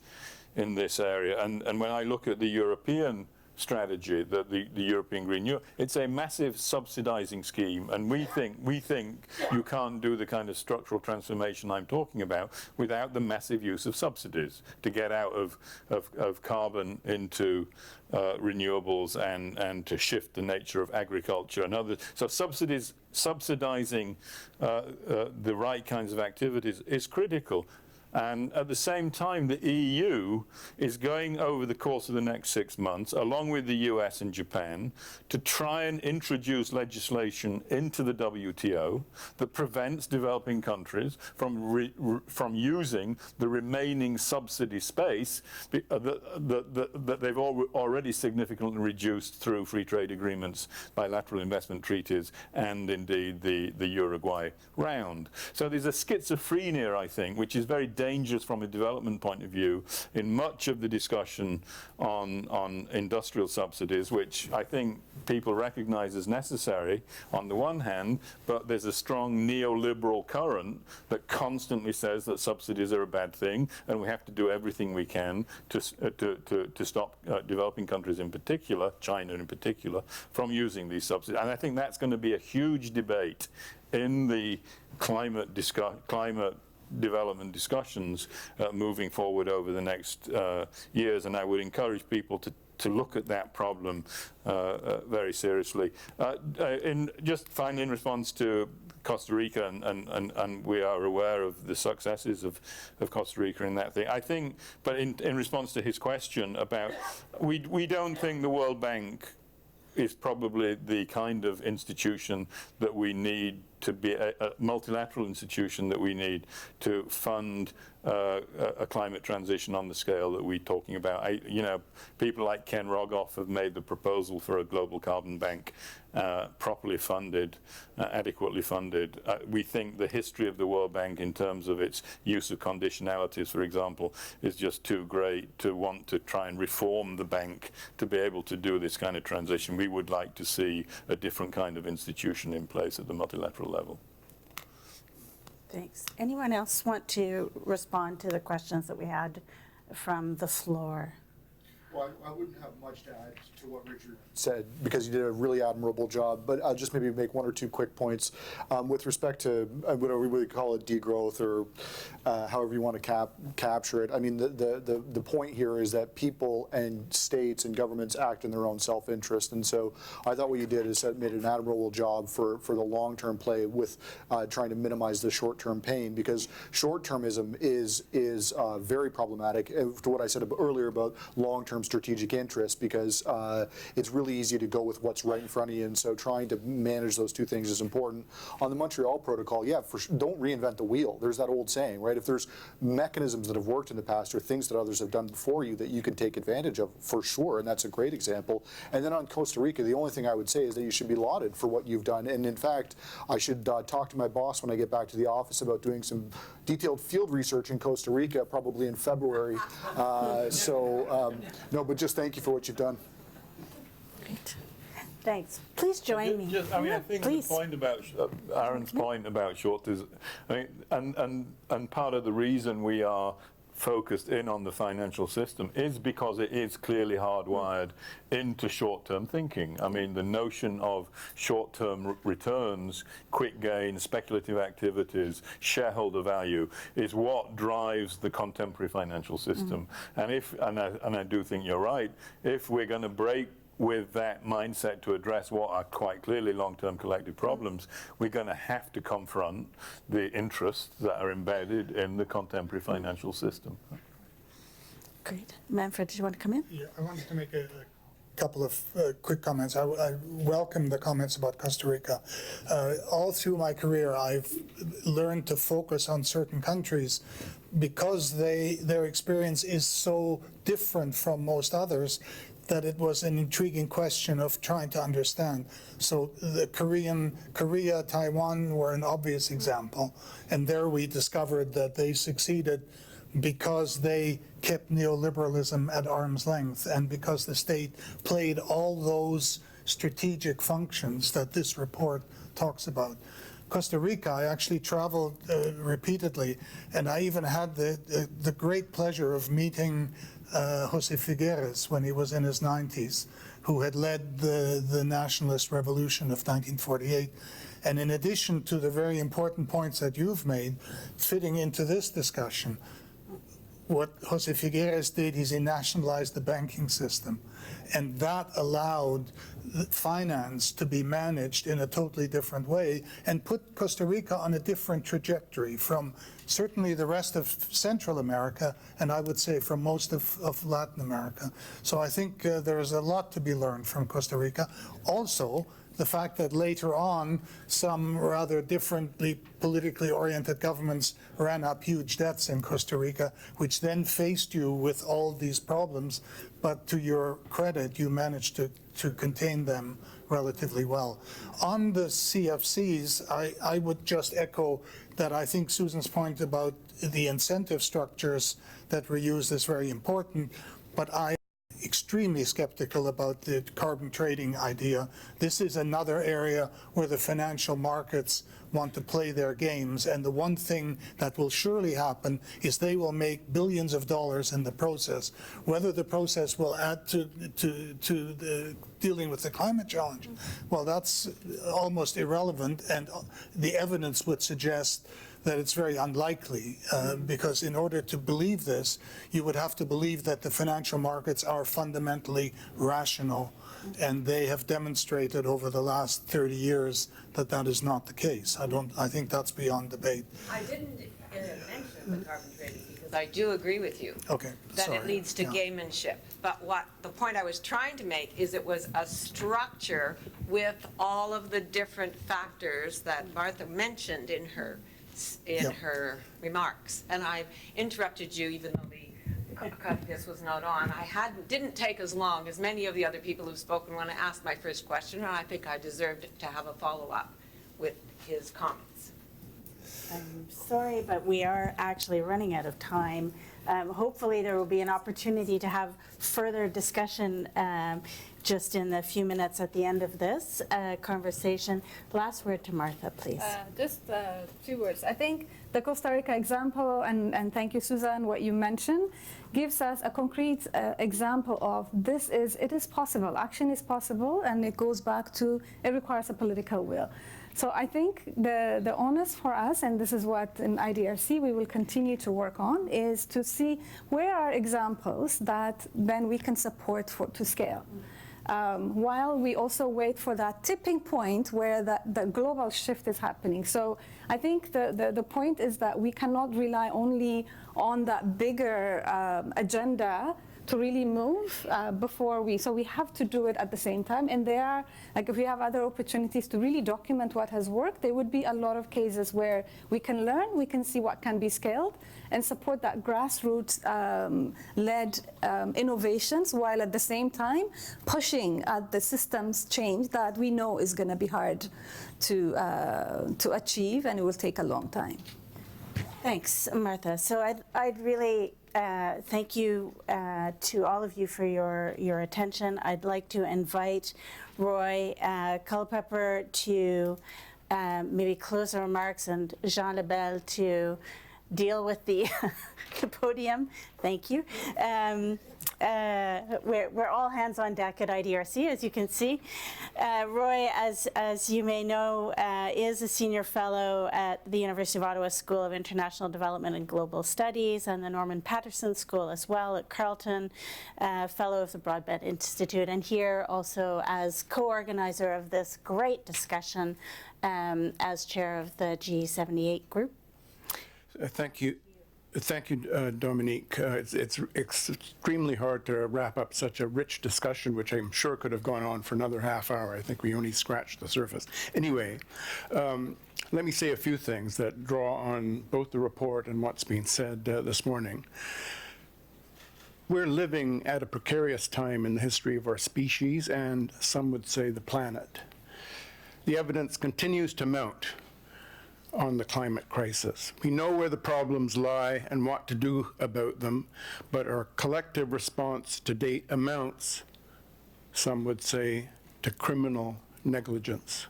in this area. And when I look at the European strategy, the European Green New, it's a massive subsidizing scheme, and we think you can't do the kind of structural transformation I'm talking about without the massive use of subsidies to get out of carbon into renewables and to shift the nature of agriculture and others. So subsidizing the right kinds of activities is critical. And at the same time, the EU is going over the course of the next 6 months, along with the US and Japan, to try and introduce legislation into the WTO that prevents developing countries from using the remaining subsidy space that they've already significantly reduced through free trade agreements, bilateral investment treaties, and indeed the Uruguay round. So there's a schizophrenia, I think, which is very dangerous from a development point of view in much of the discussion on industrial subsidies, which I think people recognize as necessary on the one hand, but there's a strong neoliberal current that constantly says that subsidies are a bad thing and we have to do everything we can to stop developing countries in particular, China in particular, from using these subsidies. And I think that's going to be a huge debate in the climate development discussions moving forward over the next years, and I would encourage people to look at that problem very seriously. Just finally, in response to Costa Rica, and we are aware of the successes of Costa Rica in that thing, I think, but in response to his question about, we don't think the World Bank is probably the kind of institution that we need to be a multilateral institution that we need to fund a climate transition on the scale that we're talking about. People like Ken Rogoff have made the proposal for a global carbon bank, properly funded, adequately funded. We think the history of the World Bank in terms of its use of conditionalities, for example, is just too great to want to try and reform the bank to be able to do this kind of transition. We would like to see a different kind of institution in place at the multilateral level. Thanks. Anyone else want to respond to the questions that we had from the floor? Well, I wouldn't have much to add to what Richard said, because he did a really admirable job, but I'll just maybe make one or two quick points with respect to whatever we would call it, degrowth, or however you want to capture it. I mean, the point here is that people and states and governments act in their own self-interest, and so I thought what you did is made an admirable job for the long-term play with trying to minimize the short-term pain, because short-termism is very problematic to what I said earlier about long-term strategic interest, because it's really easy to go with what's right in front of you, and so trying to manage those two things is important. On the Montreal Protocol, yeah, don't reinvent the wheel. There's that old saying, right? If there's mechanisms that have worked in the past or things that others have done before you that you can take advantage of, for sure, and that's a great example. And then on Costa Rica, the only thing I would say is that you should be lauded for what you've done, and in fact, I should talk to my boss when I get back to the office about doing some detailed field research in Costa Rica, probably in February. No, but just thank you for what you've done. Great. Thanks. Please join me. I think please. The point about Aaron's point about short is, and part of the reason we are focused in on the financial system is because it is clearly hardwired into short-term thinking. I mean, the notion of short-term returns, quick gains, speculative activities, shareholder value is what drives the contemporary financial system. And I do think you're right, if we're going to break with that mindset to address what are quite clearly long-term collective problems, we're going to have to confront the interests that are embedded in the contemporary financial system. Great. Manfred, did you want to come in? Yeah, I wanted to make a couple of quick comments. I welcome the comments about Costa Rica. All through my career, I've learned to focus on certain countries because their experience is so different from most others that it was an intriguing question of trying to understand. So the Korea, Taiwan were an obvious example, and there we discovered that they succeeded because they kept neoliberalism at arm's length and because the state played all those strategic functions that this report talks about. Costa Rica, I actually traveled repeatedly, and I even had the great pleasure of meeting Jose Figueres when he was in his 90s, who had led the nationalist revolution of 1948. And in addition to the very important points that you've made, fitting into this discussion, what Jose Figueres did is he nationalized the banking system, and that allowed finance to be managed in a totally different way and put Costa Rica on a different trajectory from certainly the rest of Central America, and I would say from most of Latin America. So I think there is a lot to be learned from Costa Rica. Also, the fact that later on some rather differently politically oriented governments ran up huge debts in Costa Rica, which then faced you with all these problems, but to your credit, you managed to contain them relatively well. On the CFCs, I would just echo that I think Susan's point about the incentive structures that were used is very important, but I extremely skeptical about the carbon trading idea. This is another area where the financial markets want to play their games, and the one thing that will surely happen is they will make billions of dollars in the process. Whether the process will add to the dealing with the climate challenge, well, that's almost irrelevant, and the evidence would suggest that it's very unlikely, because in order to believe this, you would have to believe that the financial markets are fundamentally rational, and they have demonstrated over the last 30 years that that is not the case. I think that's beyond debate. I didn't mention the carbon trading because I do agree with you. Okay, that sorry. it leads to gamemanship. But what the point I was trying to make is it was a structure with all of the different factors that Martha mentioned in her her remarks. And I interrupted you even though this was not on. Didn't take as long as many of the other people who've spoken when I asked my first question, and I think I deserved to have a follow-up with his comments. I'm sorry, but we are actually running out of time. Hopefully there will be an opportunity to have further discussion just in the few minutes at the end of this conversation. Last word to Martha, please. Just a few words. I think the Costa Rica example, and thank you, Susan, what you mentioned, gives us a concrete example of it is possible. Action is possible, and it goes back to it requires a political will. So I think the onus for us, and this is what in IDRC we will continue to work on, is to see where are examples that then we can support to scale. While we also wait for that tipping point where the global shift is happening. So I think the point is that we cannot rely only on that bigger agenda to really move so we have to do it at the same time. And there are, like, if we have other opportunities to really document what has worked, there would be a lot of cases where we can learn, we can see what can be scaled, and support that grassroots led innovations, while at the same time pushing at the systems change that we know is going to be hard to achieve, and it will take a long time. Thanks, Martha. So I'd really thank you to all of you for your attention. I'd like to invite Roy Culpepper to maybe close the remarks, and Jean Lebel to deal with the podium. Thank you. We're all hands on deck at IDRC, as you can see. Roy, as you may know, is a senior fellow at the University of Ottawa School of International Development and Global Studies and the Norman Paterson School as well at Carleton, fellow of the Broadbent Institute, and here also as co-organizer of this great discussion as chair of the G78 group. Thank you. Thank you, Dominique. It's extremely hard to wrap up such a rich discussion, which I'm sure could have gone on for another half hour. I think we only scratched the surface. Anyway, let me say a few things that draw on both the report and what's been said this morning. We're living at a precarious time in the history of our species and, some would say, the planet. The evidence continues to mount on the climate crisis. We know where the problems lie and what to do about them, but our collective response to date amounts, some would say, to criminal negligence.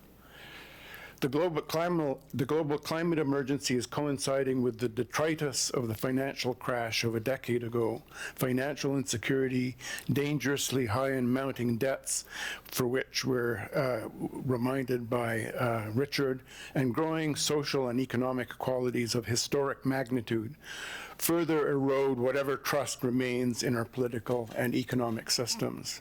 The global climate emergency is coinciding with the detritus of the financial crash of a decade ago. Financial insecurity, dangerously high and mounting debts, for which we're reminded by Richard, and growing social and economic inequalities of historic magnitude further erode whatever trust remains in our political and economic systems.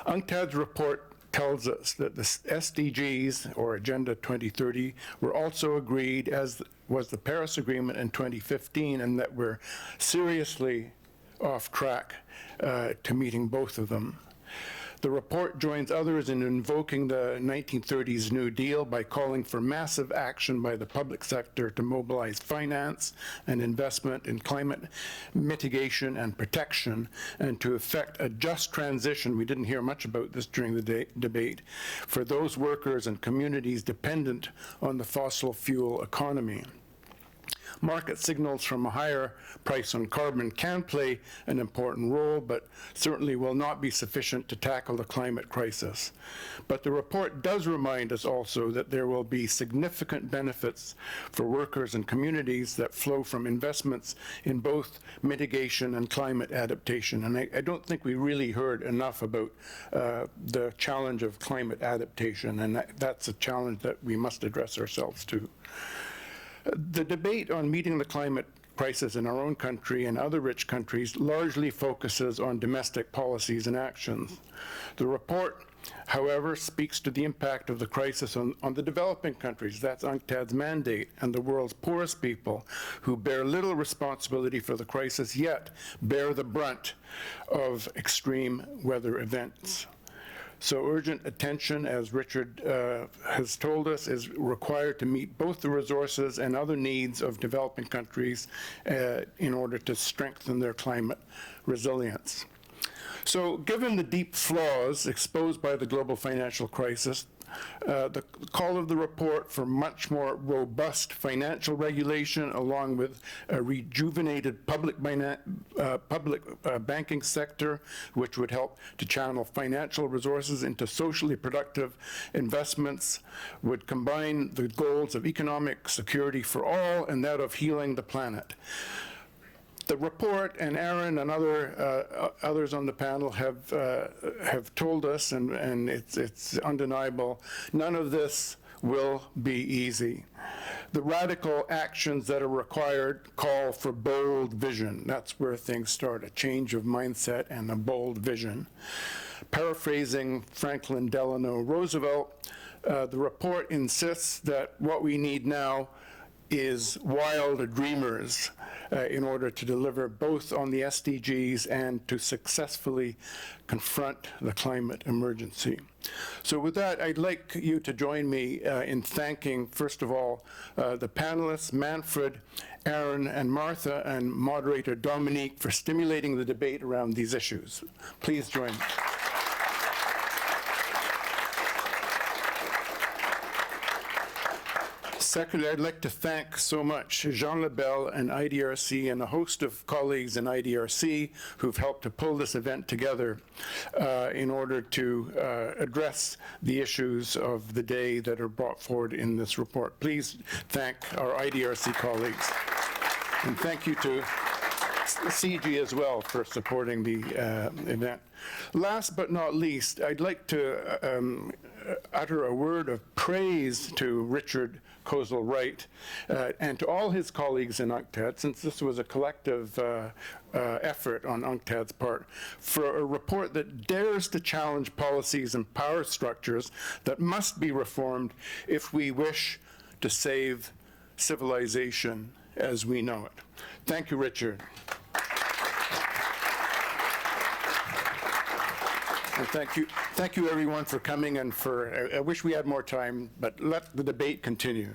UNCTAD's report tells us that the SDGs, or Agenda 2030, were also agreed, as was the Paris Agreement in 2015, and that we're seriously off track to meeting both of them. The report joins others in invoking the 1930s New Deal by calling for massive action by the public sector to mobilize finance and investment in climate mitigation and protection, and to effect a just transition, we didn't hear much about this during the debate, for those workers and communities dependent on the fossil fuel economy. Market signals from a higher price on carbon can play an important role, but certainly will not be sufficient to tackle the climate crisis. But the report does remind us also that there will be significant benefits for workers and communities that flow from investments in both mitigation and climate adaptation. And I don't think we really heard enough about the challenge of climate adaptation, and that's a challenge that we must address ourselves to. The debate on meeting the climate crisis in our own country and other rich countries largely focuses on domestic policies and actions. The report, however, speaks to the impact of the crisis on the developing countries. That's UNCTAD's mandate, and the world's poorest people, who bear little responsibility for the crisis, yet bear the brunt of extreme weather events. So urgent attention, as Richard has told us, is required to meet both the resources and other needs of developing countries in order to strengthen their climate resilience. So given the deep flaws exposed by the global financial crisis, the call of the report for much more robust financial regulation, along with a rejuvenated public banking sector, which would help to channel financial resources into socially productive investments, would combine the goals of economic security for all and that of healing the planet. The report, and Aaron and others on the panel have told us, and it's undeniable, none of this will be easy. The radical actions that are required call for bold vision. That's where things start, a change of mindset and a bold vision. Paraphrasing Franklin Delano Roosevelt, the report insists that what we need now is wild dreamers in order to deliver both on the SDGs and to successfully confront the climate emergency. So with that, I'd like you to join me in thanking, first of all, the panelists, Manfred, Aaron, and Martha, and moderator Dominique for stimulating the debate around these issues. Please join me. Secondly, I'd like to thank so much Jean Lebel and IDRC and a host of colleagues in IDRC who've helped to pull this event together in order to address the issues of the day that are brought forward in this report. Please thank our IDRC colleagues. And thank you to CG as well for supporting the event. Last but not least, I'd like to utter a word of praise to Richard Kozul-Wright and to all his colleagues in UNCTAD, since this was a collective effort on UNCTAD's part, for a report that dares to challenge policies and power structures that must be reformed if we wish to save civilization as we know it. Thank you, Richard. And thank you everyone for coming, and I wish we had more time, but let the debate continue.